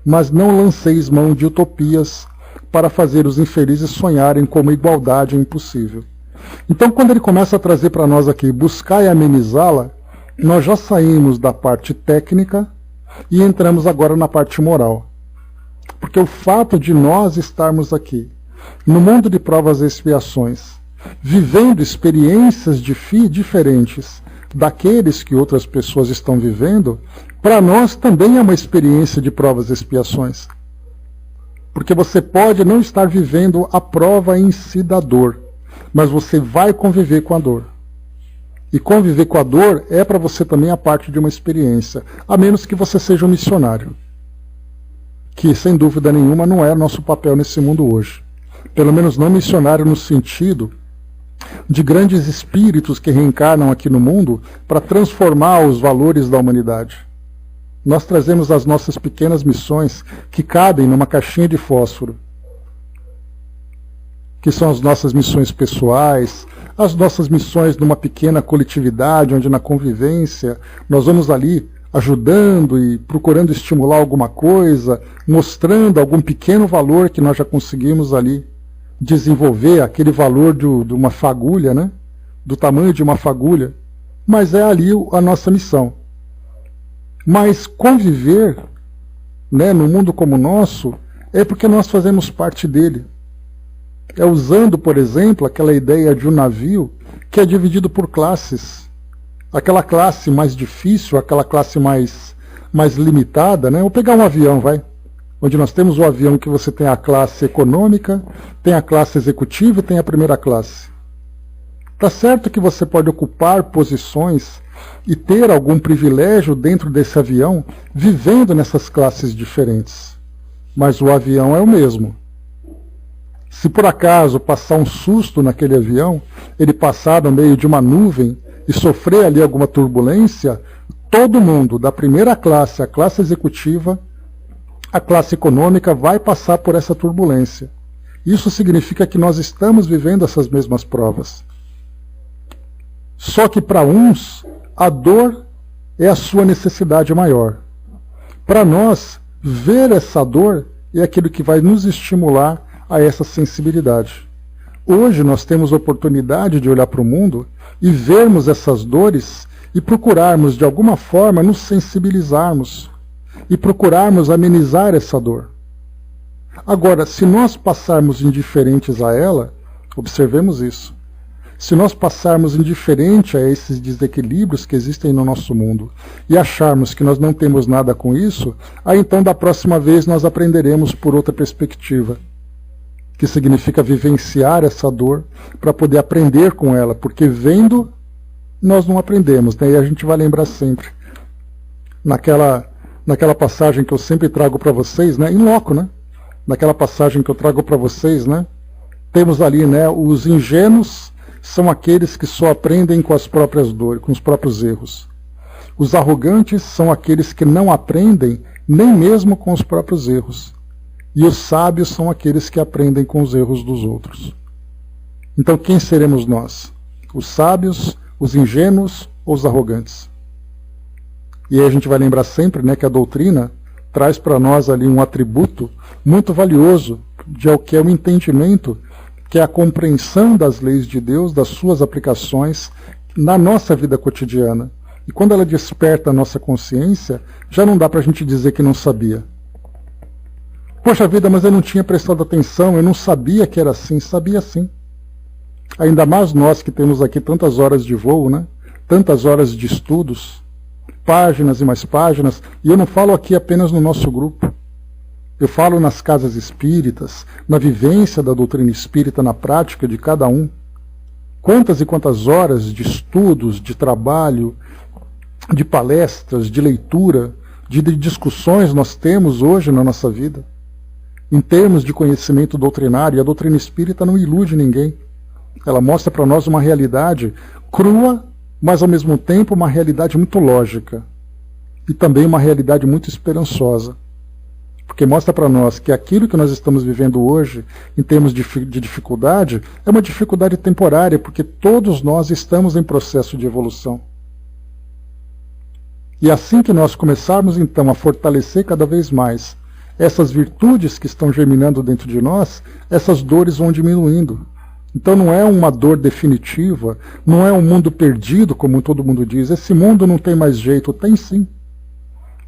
mas não lanceis mão de utopias para fazer os infelizes sonharem como igualdade é impossível. Então, quando ele começa a trazer para nós aqui, buscai amenizá-la, nós já saímos da parte técnica e entramos agora na parte moral. Porque o fato de nós estarmos aqui, no mundo de provas e expiações, vivendo experiências diferentes daqueles que outras pessoas estão vivendo, para nós também é uma experiência de provas e expiações. Porque você pode não estar vivendo a prova em si da dor, mas você vai conviver com a dor. E conviver com a dor é para você também a parte de uma experiência, a menos que você seja um missionário. Que, sem dúvida nenhuma, não é nosso papel nesse mundo hoje. Pelo menos não missionário no sentido de grandes espíritos que reencarnam aqui no mundo para transformar os valores da humanidade. Nós trazemos as nossas pequenas missões que cabem numa caixinha de fósforo, que são as nossas missões pessoais, as nossas missões numa pequena coletividade, onde na convivência nós vamos ali ajudando e procurando estimular alguma coisa, mostrando algum pequeno valor que nós já conseguimos ali desenvolver, aquele valor de uma fagulha, né? Do tamanho de uma fagulha, mas é ali a nossa missão. Mas conviver, né, no mundo como o nosso é porque nós fazemos parte dele. É usando, por exemplo, aquela ideia de um navio que é dividido por classes. Aquela classe mais difícil, aquela classe mais limitada, né? Vou pegar um avião, vai. Onde nós temos o avião que você tem a classe econômica, tem a classe executiva e tem a primeira classe. Tá certo que você pode ocupar posições e ter algum privilégio dentro desse avião, vivendo nessas classes diferentes. Mas o avião é o mesmo. Se por acaso passar um susto naquele avião, ele passar no meio de uma nuvem e sofrer ali alguma turbulência, todo mundo, da primeira classe à classe executiva, a classe econômica, vai passar por essa turbulência. Isso significa que nós estamos vivendo essas mesmas provas. Só que para uns, a dor é a sua necessidade maior. Para nós, ver essa dor é aquilo que vai nos estimular a essa sensibilidade. Hoje nós temos a oportunidade de olhar para o mundo e vermos essas dores e procurarmos de alguma forma nos sensibilizarmos e procurarmos amenizar essa dor. Agora, se nós passarmos indiferentes a ela, observemos isso. Se nós passarmos indiferente a esses desequilíbrios que existem no nosso mundo e acharmos que nós não temos nada com isso, aí então da próxima vez nós aprenderemos por outra perspectiva, que significa vivenciar essa dor para poder aprender com ela, porque vendo nós não aprendemos, né? E a gente vai lembrar sempre. Naquela passagem que eu sempre trago para vocês, né? Em loco, né? Naquela passagem que eu trago para vocês, né? Temos ali, né? Os ingênuos são aqueles que só aprendem com as próprias dores, com os próprios erros. Os arrogantes são aqueles que não aprendem nem mesmo com os próprios erros. E os sábios são aqueles que aprendem com os erros dos outros. Então quem seremos nós? Os sábios, os ingênuos ou os arrogantes? E aí a gente vai lembrar sempre, né, que a doutrina traz para nós ali um atributo muito valioso de que é o entendimento, que é a compreensão das leis de Deus, das suas aplicações na nossa vida cotidiana. E quando ela desperta a nossa consciência, já não dá para a gente dizer que não sabia. Poxa vida, mas eu não tinha prestado atenção, eu não sabia que era assim. Sabia sim. Ainda mais nós que temos aqui tantas horas de voo, né? Tantas horas de estudos, páginas e mais páginas, e eu não falo aqui apenas no nosso grupo. Eu falo nas casas espíritas, na vivência da doutrina espírita, na prática de cada um. Quantas e quantas horas de estudos, de trabalho, de palestras, de leitura, de discussões nós temos hoje na nossa vida. Em termos de conhecimento doutrinário, a doutrina espírita não ilude ninguém. Ela mostra para nós uma realidade crua, mas ao mesmo tempo uma realidade muito lógica. E também uma realidade muito esperançosa. Porque mostra para nós que aquilo que nós estamos vivendo hoje, em termos de dificuldade, é uma dificuldade temporária, porque todos nós estamos em processo de evolução. E assim que nós começarmos então a fortalecer cada vez mais essas virtudes que estão germinando dentro de nós, essas dores vão diminuindo. Então não é uma dor definitiva, não é um mundo perdido, como todo mundo diz. Esse mundo não tem mais jeito. Tem sim.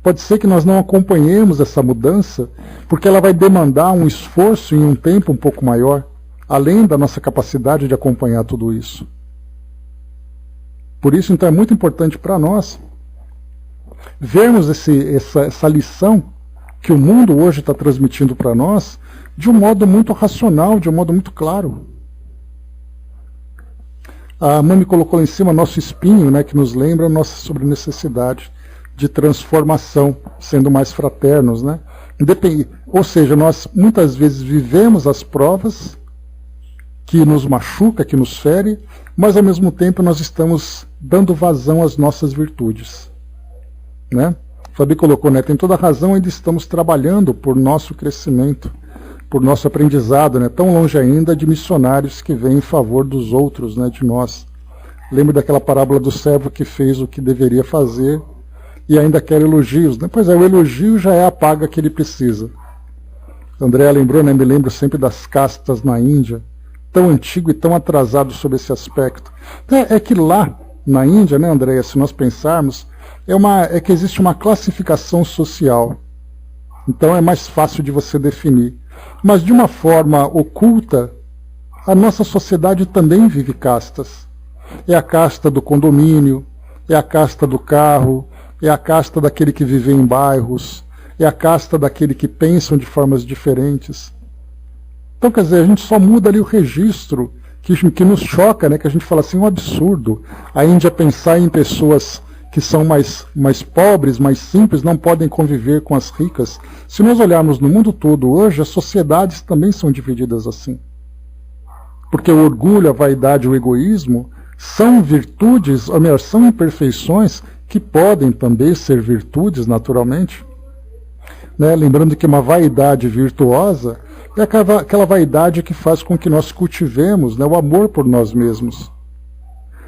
Pode ser que nós não acompanhemos essa mudança, porque ela vai demandar um esforço em um tempo um pouco maior, além da nossa capacidade de acompanhar tudo isso. Por isso, então, é muito importante para nós vermos essa lição que o mundo hoje está transmitindo para nós de um modo muito racional, de um modo muito claro. A Mami colocou lá em cima nosso espinho, né, que nos lembra sobre necessidade de transformação, sendo mais fraternos, né? Ou seja, nós muitas vezes vivemos as provas que nos machuca, que nos fere, mas ao mesmo tempo nós estamos dando vazão às nossas virtudes, né? Fabi colocou, né? Tem toda a razão, ainda estamos trabalhando por nosso crescimento, por nosso aprendizado, né? Tão longe ainda de missionários que vêm em favor dos outros, né? De nós. Lembro daquela parábola do servo que fez o que deveria fazer e ainda quer elogios, né? Pois é, o elogio já é a paga que ele precisa. André lembrou, né? Me lembro sempre das castas na Índia, tão antigo e tão atrasado sobre esse aspecto. É que lá na Índia, né, Andréia, se nós pensarmos, é que existe uma classificação social. Então é mais fácil de você definir. Mas de uma forma oculta, a nossa sociedade também vive castas. É a casta do condomínio, é a casta do carro, é a casta daquele que vive em bairros, é a casta daquele que pensam de formas diferentes. Então, quer dizer, a gente só muda ali o registro que nos choca, né? Que a gente fala assim, um absurdo. A Índia pensar em pessoas que são mais pobres, mais simples, não podem conviver com as ricas. Se nós olharmos no mundo todo hoje, as sociedades também são divididas assim. Porque o orgulho, a vaidade, o egoísmo são virtudes, ou melhor, são imperfeições que podem também ser virtudes, naturalmente. Né? Lembrando que uma vaidade virtuosa é aquela vaidade que faz com que nós cultivemos, né, o amor por nós mesmos.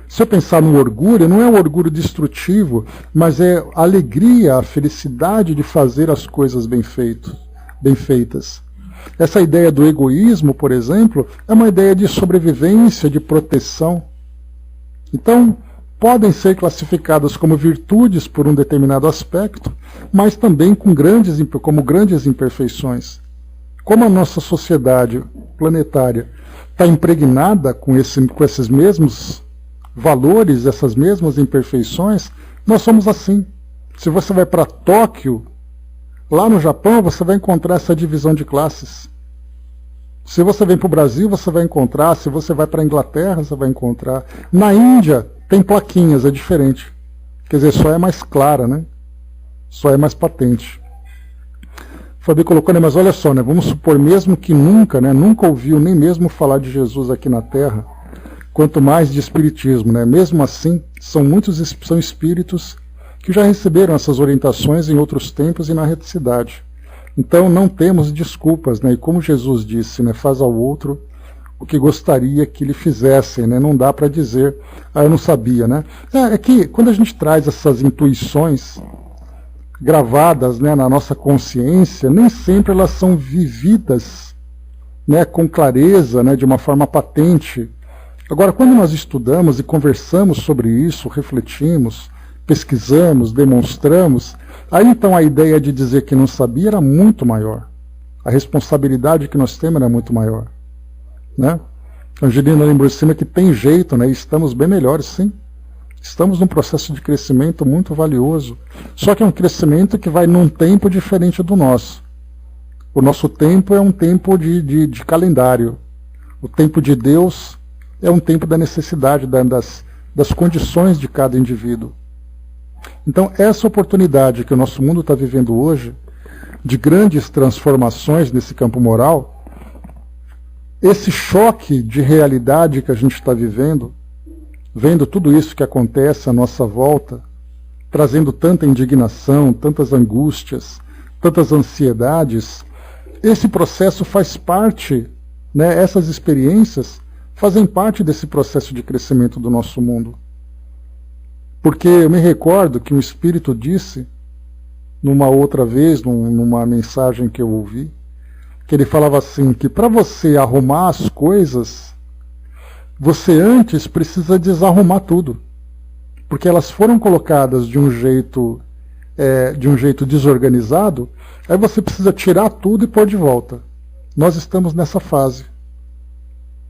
Se eu pensar no orgulho, não é um orgulho destrutivo, mas é a alegria, a felicidade de fazer as coisas bem feitas. Essa ideia do egoísmo, por exemplo, é uma ideia de sobrevivência, de proteção. Então, podem ser classificadas como virtudes por um determinado aspecto, mas também como grandes imperfeições. Como a nossa sociedade planetária está impregnada com esses mesmos valores, essas mesmas imperfeições, nós somos assim. Se você vai para Tóquio, lá no Japão, você vai encontrar essa divisão de classes. Se você vem para o Brasil, você vai encontrar. Se você vai para a Inglaterra, você vai encontrar. Na Índia, tem plaquinhas, é diferente. Quer dizer, só é mais clara, né? Só é mais patente. Fabi colocou, né, mas olha só, né, vamos supor mesmo que nunca ouviu nem mesmo falar de Jesus aqui na Terra, quanto mais de Espiritismo, né? Mesmo assim, são espíritos que já receberam essas orientações em outros tempos e na reticidade. Então não temos desculpas, né? E como Jesus disse, né, faz ao outro o que gostaria que lhe fizessem, né? Não dá para dizer, eu não sabia, né? É que quando a gente traz essas intuições gravadas, né, na nossa consciência, nem sempre elas são vividas, né, com clareza, né, de uma forma patente. Agora, quando nós estudamos e conversamos sobre isso, refletimos, pesquisamos, demonstramos, aí então a ideia de dizer que não sabia era muito maior. A responsabilidade que nós temos era muito maior. Né? Angelina lembrou em cima que tem jeito, né, e estamos bem melhores, sim. Estamos num processo de crescimento muito valioso. Só que é um crescimento que vai num tempo diferente do nosso. O nosso tempo é um tempo de calendário. O tempo de Deus é um tempo da necessidade, das condições de cada indivíduo. Então, essa oportunidade que o nosso mundo está vivendo hoje, de grandes transformações nesse campo moral, esse choque de realidade que a gente está vivendo, vendo tudo isso que acontece à nossa volta, trazendo tanta indignação, tantas angústias, tantas ansiedades, esse processo faz parte, né, essas experiências fazem parte desse processo de crescimento do nosso mundo. Porque eu me recordo que um espírito disse, numa outra vez, numa mensagem que eu ouvi, que ele falava assim, que para você arrumar as coisas, você antes precisa desarrumar tudo, porque elas foram colocadas de um jeito desorganizado, aí você precisa tirar tudo e pôr de volta. Nós estamos nessa fase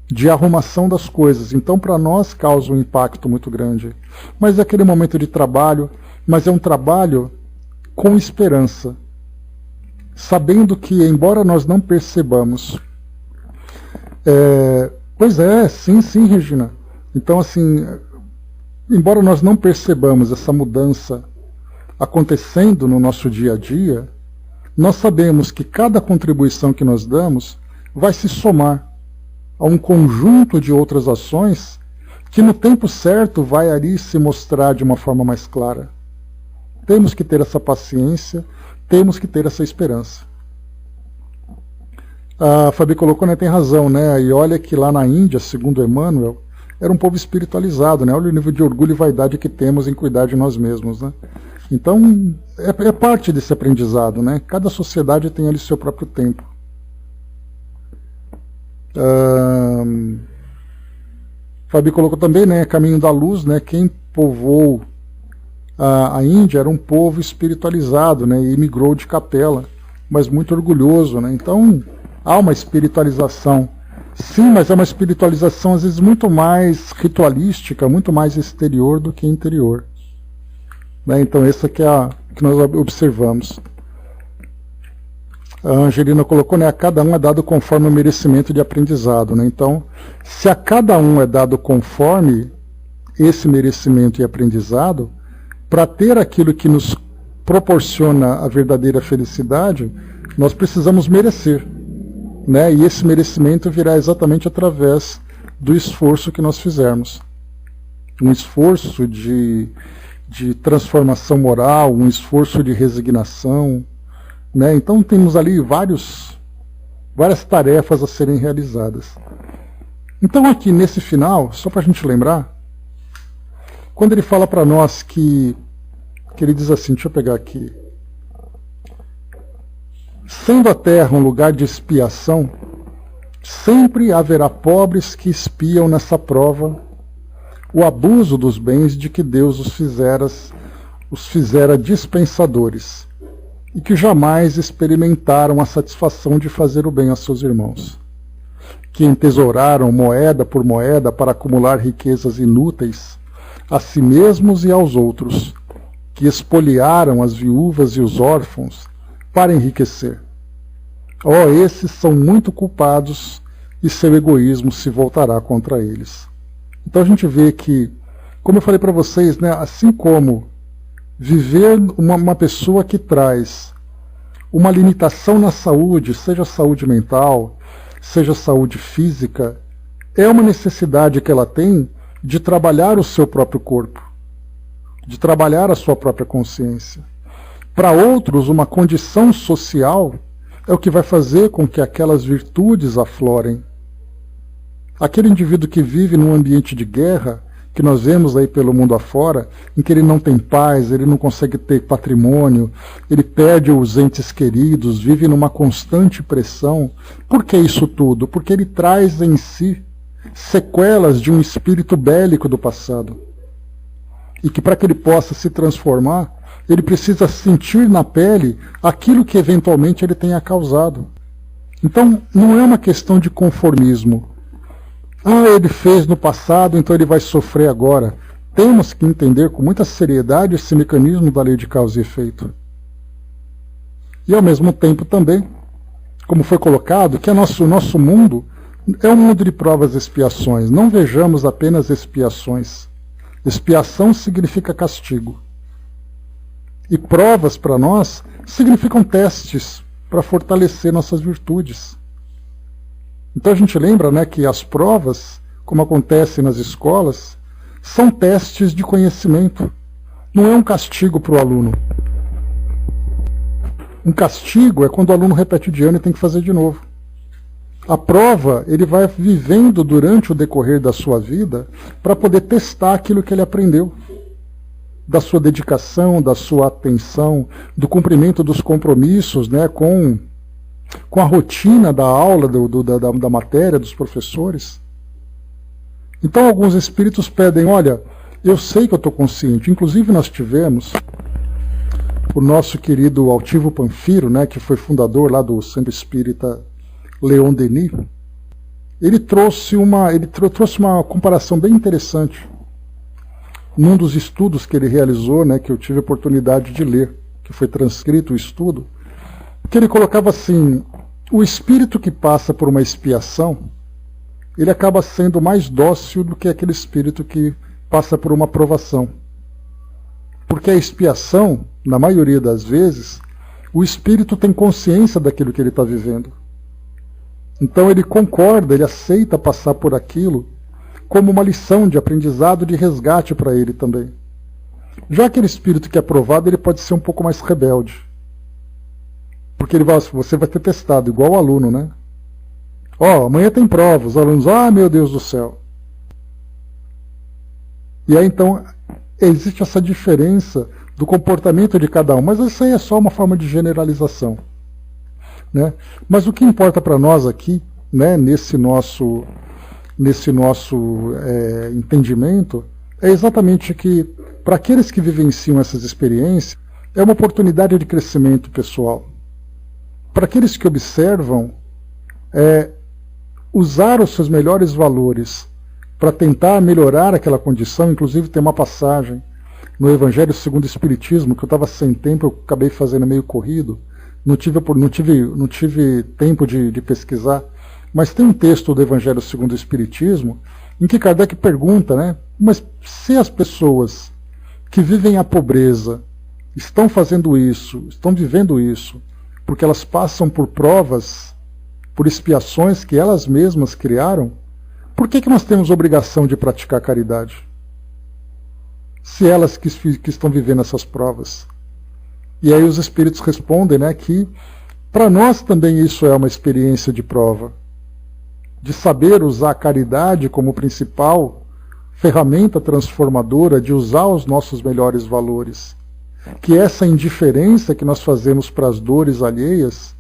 de arrumação das coisas, então para nós causa um impacto muito grande. Mas é aquele momento de trabalho, mas é um trabalho com esperança, sabendo que, embora nós não percebamos, pois é, sim, Regina. Então, assim, embora nós não percebamos essa mudança acontecendo no nosso dia a dia, nós sabemos que cada contribuição que nós damos vai se somar a um conjunto de outras ações que no tempo certo vai ali se mostrar de uma forma mais clara. Temos que ter essa paciência, temos que ter essa esperança. A Fabi colocou, né, tem razão, né? E olha que lá na Índia, segundo Emmanuel, era um povo espiritualizado, né? Olha o nível de orgulho e vaidade que temos em cuidar de nós mesmos, né? Então, é parte desse aprendizado, né? Cada sociedade tem ali seu próprio tempo. Fabi colocou também, né, Caminho da Luz, né? Quem povoou a Índia era um povo espiritualizado, né? E migrou de capela, mas muito orgulhoso, né? Então, há uma espiritualização. Sim, mas é uma espiritualização às vezes muito mais ritualística, muito mais exterior do que interior. né? Então essa que é a que nós observamos. A Angelina colocou, né, a cada um é dado conforme o merecimento de aprendizado, né? Então, se a cada um é dado conforme esse merecimento e aprendizado, para ter aquilo que nos proporciona a verdadeira felicidade, nós precisamos merecer, né? E esse merecimento virá exatamente através do esforço que nós fizermos. Um esforço de transformação moral, um esforço de resignação, né? Então temos ali várias tarefas a serem realizadas. Então aqui nesse final, só para a gente lembrar, quando ele fala para nós que ele diz assim, deixa eu pegar aqui, sendo a terra um lugar de expiação, sempre haverá pobres que espiam nessa prova o abuso dos bens de que Deus os fizera dispensadores, e que jamais experimentaram a satisfação de fazer o bem a seus irmãos, que entesouraram moeda por moeda para acumular riquezas inúteis a si mesmos e aos outros, que espoliaram as viúvas e os órfãos para enriquecer. Esses são muito culpados e seu egoísmo se voltará contra eles. Então a gente vê que, como eu falei para vocês, né, assim como viver uma pessoa que traz uma limitação na saúde, seja saúde mental, seja saúde física, é uma necessidade que ela tem de trabalhar o seu próprio corpo, de trabalhar a sua própria consciência. Para outros, uma condição social é o que vai fazer com que aquelas virtudes aflorem. Aquele indivíduo que vive num ambiente de guerra, que nós vemos aí pelo mundo afora, em que ele não tem paz, ele não consegue ter patrimônio, ele perde os entes queridos, vive numa constante pressão. Por que isso tudo? Porque ele traz em si sequelas de um espírito bélico do passado. E que para que ele possa se transformar, ele precisa sentir na pele aquilo que eventualmente ele tenha causado. Então, não é uma questão de conformismo. Ele fez no passado, então ele vai sofrer agora. Temos que entender com muita seriedade esse mecanismo da lei de causa e efeito. E ao mesmo tempo também, como foi colocado, que o nosso mundo é um mundo de provas e expiações. Não vejamos apenas expiações. Expiação significa castigo. E provas para nós significam testes para fortalecer nossas virtudes. Então a gente lembra, né, que as provas, como acontece nas escolas, são testes de conhecimento. Não é um castigo para o aluno. Um castigo é quando o aluno repete de ano e tem que fazer de novo. A prova, ele vai vivendo durante o decorrer da sua vida para poder testar aquilo que ele aprendeu. Da sua dedicação, da sua atenção, do cumprimento dos compromissos, né, com a rotina da aula, da matéria, dos professores. Então alguns espíritos pedem, olha, eu sei que eu estou consciente. Inclusive nós tivemos o nosso querido Altivo Panfiro, né, que foi fundador lá do Centro Espírita Leon Denis. Ele trouxe uma comparação bem interessante num dos estudos que ele realizou, né, que eu tive a oportunidade de ler, que foi transcrito o estudo, que ele colocava assim, o espírito que passa por uma expiação, ele acaba sendo mais dócil do que aquele espírito que passa por uma provação. Porque a expiação, na maioria das vezes, o espírito tem consciência daquilo que ele está vivendo. Então ele concorda, ele aceita passar por aquilo como uma lição de aprendizado, de resgate para ele também. Já aquele espírito que é provado, ele pode ser um pouco mais rebelde. Porque você vai ter testado, igual o aluno, né? Amanhã tem prova, os alunos, meu Deus do céu. E aí então, existe essa diferença do comportamento de cada um, mas isso aí é só uma forma de generalização. Né? Mas o que importa para nós aqui, né, nesse nosso entendimento, é exatamente que, para aqueles que vivenciam essas experiências, é uma oportunidade de crescimento pessoal. Para aqueles que observam, usar os seus melhores valores para tentar melhorar aquela condição. Inclusive tem uma passagem no Evangelho segundo o Espiritismo, que eu estava sem tempo, eu acabei fazendo meio corrido, não tive tempo de pesquisar, mas tem um texto do Evangelho segundo o Espiritismo em que Kardec pergunta, né, mas se as pessoas que vivem a pobreza estão fazendo isso, estão vivendo isso, porque elas passam por provas, por expiações que elas mesmas criaram, por que nós temos obrigação de praticar caridade? Se elas que estão vivendo essas provas. E aí os espíritos respondem, né, que para nós também isso é uma experiência de prova, de saber usar a caridade como principal ferramenta transformadora, de usar os nossos melhores valores. Que essa indiferença que nós fazemos para as dores alheias,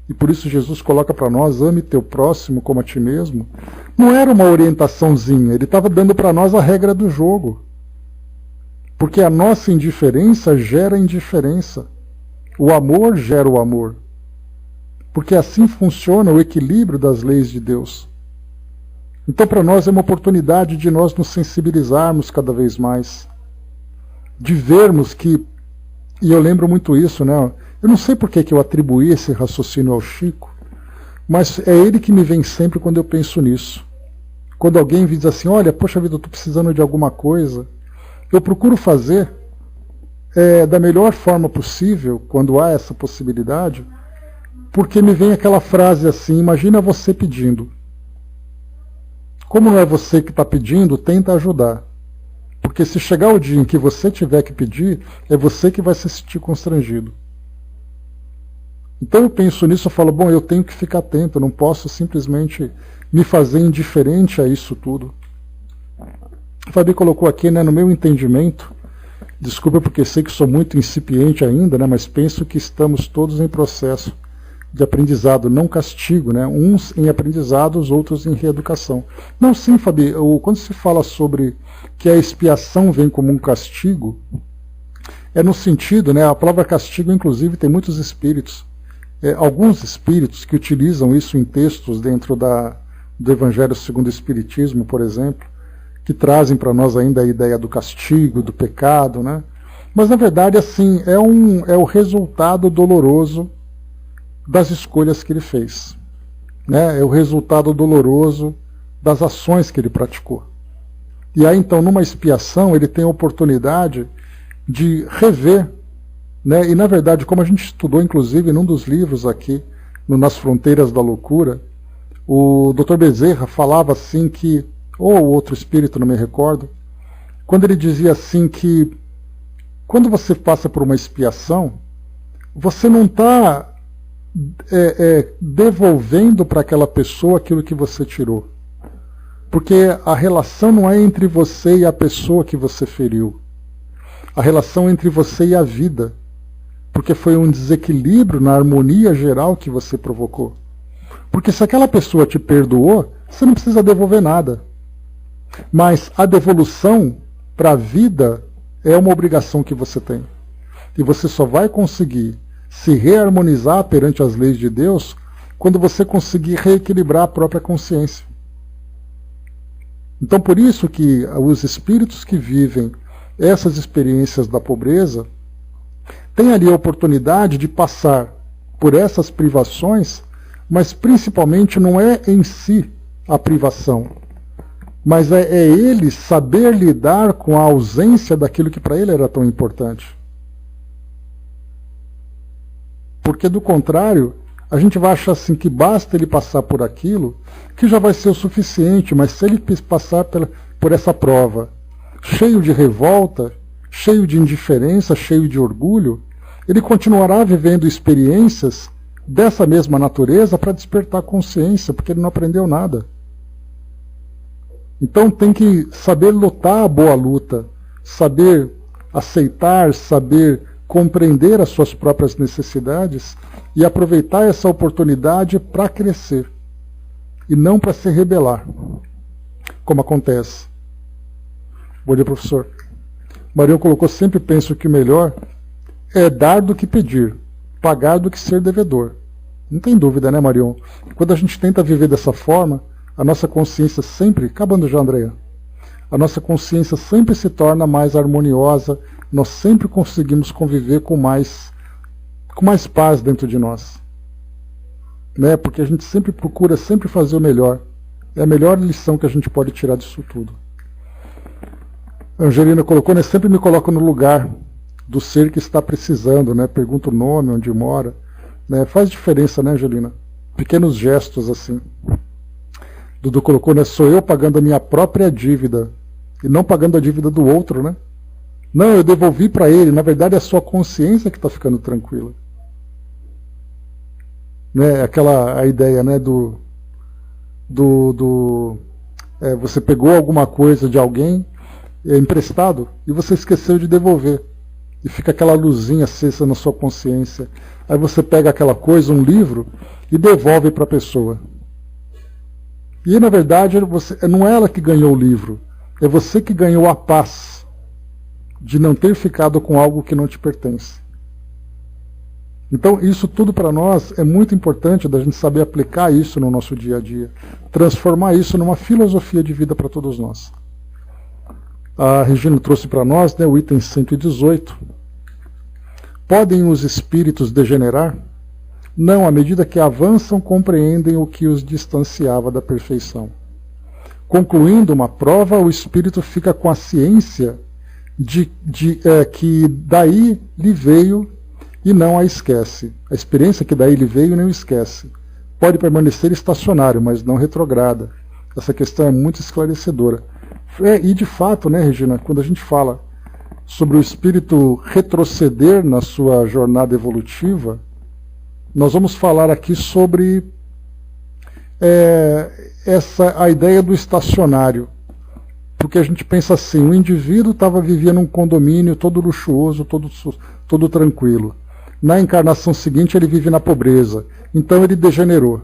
e por isso Jesus coloca para nós, ame teu próximo como a ti mesmo, não era uma orientaçãozinha, ele estava dando para nós a regra do jogo. Porque a nossa indiferença gera indiferença. O amor gera o amor. Porque assim funciona o equilíbrio das leis de Deus. Então para nós é uma oportunidade de nós nos sensibilizarmos cada vez mais. De vermos que, e eu lembro muito isso, né? Eu não sei por que eu atribuí esse raciocínio ao Chico, mas é ele que me vem sempre quando eu penso nisso. Quando alguém me diz assim, olha, poxa vida, eu estou precisando de alguma coisa, eu procuro fazer da melhor forma possível, quando há essa possibilidade, porque me vem aquela frase assim, imagina você pedindo. Como não é você que está pedindo, tenta ajudar. Porque se chegar o dia em que você tiver que pedir, é você que vai se sentir constrangido. Então eu penso nisso, eu falo, bom, eu tenho que ficar atento, eu não posso simplesmente me fazer indiferente a isso tudo. O Fabi colocou aqui, né, no meu entendimento, desculpa porque sei que sou muito incipiente ainda, né, mas penso que estamos todos em processo de aprendizado, não castigo, né, uns em aprendizado, os outros em reeducação. Não, sim, Fabi, quando se fala sobre que a expiação vem como um castigo, é no sentido, né, a palavra castigo, inclusive, tem muitos espíritos, alguns espíritos que utilizam isso em textos dentro do Evangelho segundo o Espiritismo, por exemplo, que trazem para nós ainda a ideia do castigo, do pecado, né? Mas na verdade, assim, é o resultado doloroso das escolhas que ele fez, né? É o resultado doloroso das ações que ele praticou. E aí então, numa expiação, ele tem a oportunidade de rever, né? E na verdade, como a gente estudou inclusive num dos livros aqui, no Nas Fronteiras da Loucura, o Dr. Bezerra falava assim que, ou outro espírito, não me recordo, quando ele dizia assim que quando você passa por uma expiação, você não está devolvendo para aquela pessoa aquilo que você tirou. Porque a relação não é entre você e a pessoa que você feriu. A relação é entre você e a vida. Porque foi um desequilíbrio na harmonia geral que você provocou. Porque se aquela pessoa te perdoou, você não precisa devolver nada. Mas a devolução para a vida é uma obrigação que você tem. E você só vai conseguir se reharmonizar perante as leis de Deus quando você conseguir reequilibrar a própria consciência. Então por isso que os espíritos que vivem essas experiências da pobreza têm ali a oportunidade de passar por essas privações, mas principalmente não é em si a privação, mas é ele saber lidar com a ausência daquilo que para ele era tão importante. Porque do contrário, a gente vai achar assim que basta ele passar por aquilo, que já vai ser o suficiente, mas se ele passar por essa prova, cheio de revolta, cheio de indiferença, cheio de orgulho, ele continuará vivendo experiências dessa mesma natureza para despertar consciência, porque ele não aprendeu nada. Então tem que saber lutar a boa luta, saber aceitar, saber compreender as suas próprias necessidades e aproveitar essa oportunidade para crescer e não para se rebelar, como acontece. Bom dia, professor. Marião colocou, sempre penso que o melhor é dar do que pedir, pagar do que ser devedor. Não tem dúvida, né, Marião? Quando a gente tenta viver dessa forma, a nossa consciência sempre, acabando já, Andréia, a nossa consciência sempre se torna mais harmoniosa, nós sempre conseguimos conviver com mais paz dentro de nós. Né? Porque a gente sempre procura sempre fazer o melhor. É a melhor lição que a gente pode tirar disso tudo. A Angelina colocou, né? Sempre me coloco no lugar do ser que está precisando, né? Pergunta o nome, onde mora. Né? Faz diferença, né, Angelina? Pequenos gestos assim. Dudu colocou, né? Sou eu pagando a minha própria dívida e não pagando a dívida do outro, né? Não, eu devolvi para ele. Na verdade, é a sua consciência que está ficando tranquila. Né? A ideia, né? Você pegou alguma coisa de alguém emprestado e você esqueceu de devolver. E fica aquela luzinha acesa na sua consciência. Aí você pega aquela coisa, um livro, e devolve para a pessoa. E na verdade não é ela que ganhou o livro, é você que ganhou a paz de não ter ficado com algo que não te pertence. Então isso tudo para nós é muito importante da gente saber aplicar isso no nosso dia a dia, transformar isso numa filosofia de vida para todos nós. A Regina trouxe para nós, né, o item 118. Podem os espíritos degenerar? Não, à medida que avançam, compreendem o que os distanciava da perfeição. Concluindo uma prova, o espírito fica com a ciência que daí lhe veio e não a esquece. A experiência que daí lhe veio e não esquece. Pode permanecer estacionário, mas não retrograda. Essa questão é muito esclarecedora. E de fato, né, Regina, quando a gente fala sobre o espírito retroceder na sua jornada evolutiva, nós vamos falar aqui sobre a ideia do estacionário. Porque a gente pensa assim, o indivíduo vivia num condomínio todo luxuoso, todo tranquilo. Na encarnação seguinte ele vive na pobreza, então ele degenerou.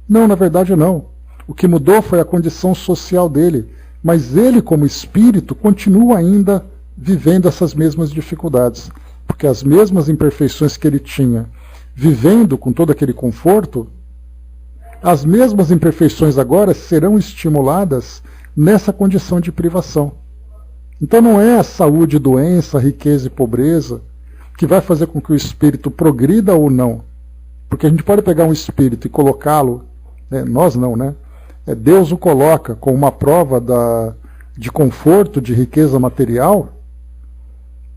Não, na verdade não. O que mudou foi a condição social dele, mas ele como espírito continua ainda vivendo essas mesmas dificuldades, porque as mesmas imperfeições que ele tinha, vivendo com todo aquele conforto, as mesmas imperfeições agora serão estimuladas nessa condição de privação. Então não é a saúde, doença, riqueza e pobreza que vai fazer com que o espírito progrida ou não. Porque a gente pode pegar um espírito e colocá-lo, nós não, né? Deus o coloca com uma prova de conforto, de riqueza material,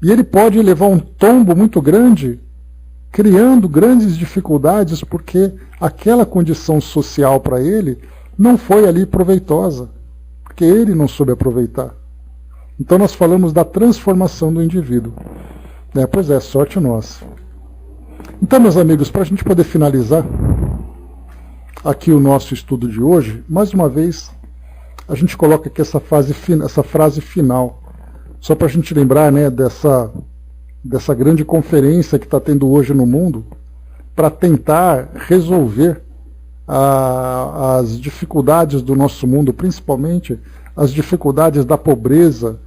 e ele pode levar um tombo muito grande, criando grandes dificuldades, porque aquela condição social para ele não foi ali proveitosa, porque ele não soube aproveitar. Então nós falamos da transformação do indivíduo. Pois é, sorte nossa. Então, meus amigos, para a gente poder finalizar aqui o nosso estudo de hoje, mais uma vez, a gente coloca aqui essa frase final, só para a gente lembrar, né, dessa grande conferência que está tendo hoje no mundo, para tentar resolver as dificuldades do nosso mundo, principalmente as dificuldades da pobreza,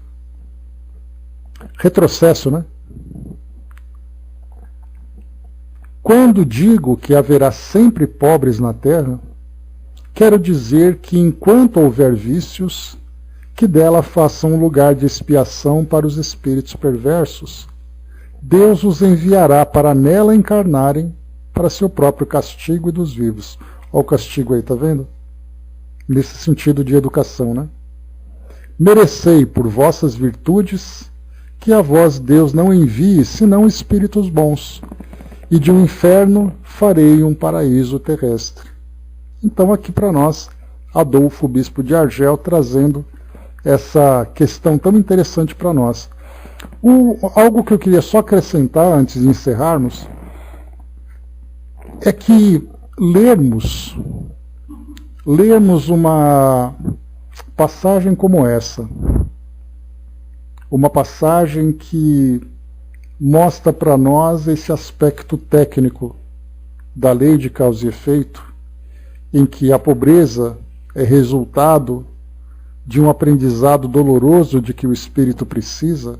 retrocesso, né? Quando digo que haverá sempre pobres na terra, quero dizer que enquanto houver vícios, que dela façam um lugar de expiação para os espíritos perversos, Deus os enviará para nela encarnarem para seu próprio castigo e dos vivos. Olha o castigo aí, tá vendo? Nesse sentido de educação, né? Merecei por vossas virtudes que a vós Deus não envie senão espíritos bons, e de um inferno farei um paraíso terrestre. Então aqui para nós, Adolfo, bispo de Argel, trazendo essa questão tão interessante para nós. Algo que eu queria só acrescentar antes de encerrarmos é que lermos uma passagem como essa, uma passagem que mostra para nós esse aspecto técnico da lei de causa e efeito, em que a pobreza é resultado de um aprendizado doloroso de que o espírito precisa.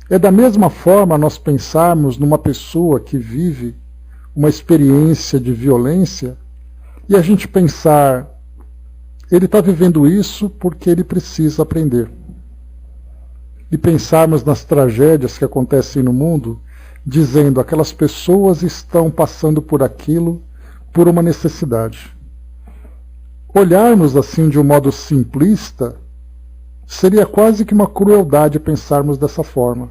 É da mesma forma nós pensarmos numa pessoa que vive uma experiência de violência e a gente pensar, ele está vivendo isso porque ele precisa aprender. E pensarmos nas tragédias que acontecem no mundo, dizendo aquelas pessoas estão passando por aquilo por uma necessidade. Olharmos assim de um modo simplista seria quase que uma crueldade pensarmos dessa forma.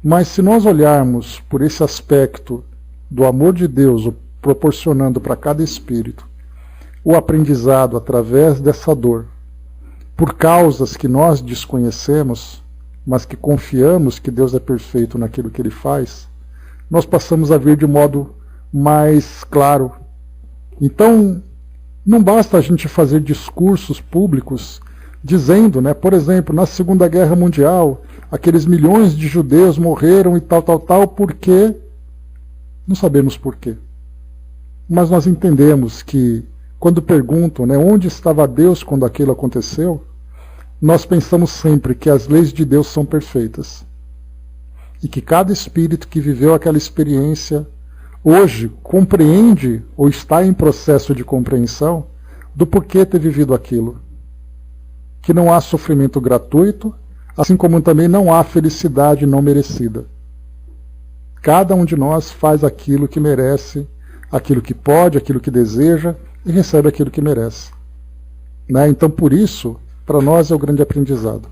Mas se nós olharmos por esse aspecto do amor de Deus proporcionando para cada espírito o aprendizado através dessa dor, por causas que nós desconhecemos, mas que confiamos que Deus é perfeito naquilo que Ele faz, nós passamos a ver de modo mais claro. Então, não basta a gente fazer discursos públicos dizendo, né, por exemplo, na Segunda Guerra Mundial, aqueles milhões de judeus morreram e tal, porque não sabemos por quê. Mas nós entendemos que, quando perguntam, né, onde estava Deus quando aquilo aconteceu, nós pensamos sempre que as leis de Deus são perfeitas. E que cada espírito que viveu aquela experiência, hoje compreende ou está em processo de compreensão do porquê ter vivido aquilo. Que não há sofrimento gratuito, assim como também não há felicidade não merecida. Cada um de nós faz aquilo que merece, aquilo que pode, aquilo que deseja, e recebe aquilo que merece. Né? Então, por isso, para nós é o grande aprendizado.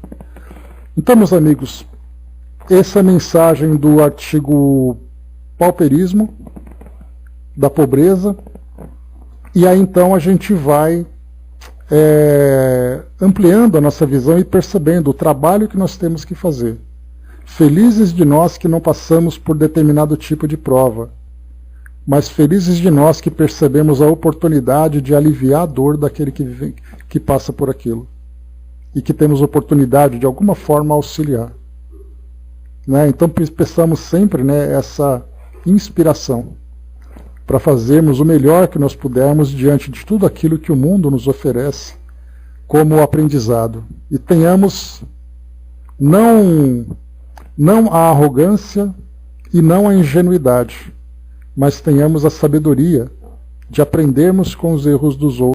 Então, meus amigos, essa é a mensagem do artigo Pauperismo, da pobreza, e aí então a gente vai ampliando a nossa visão e percebendo o trabalho que nós temos que fazer. Felizes de nós que não passamos por determinado tipo de prova, mas felizes de nós que percebemos a oportunidade de aliviar a dor daquele que passa por aquilo. E que temos oportunidade de alguma forma auxiliar. Né? Então peçamos sempre, né, essa inspiração para fazermos o melhor que nós pudermos diante de tudo aquilo que o mundo nos oferece como aprendizado. E tenhamos não a arrogância e não a ingenuidade, mas tenhamos a sabedoria de aprendermos com os erros dos outros.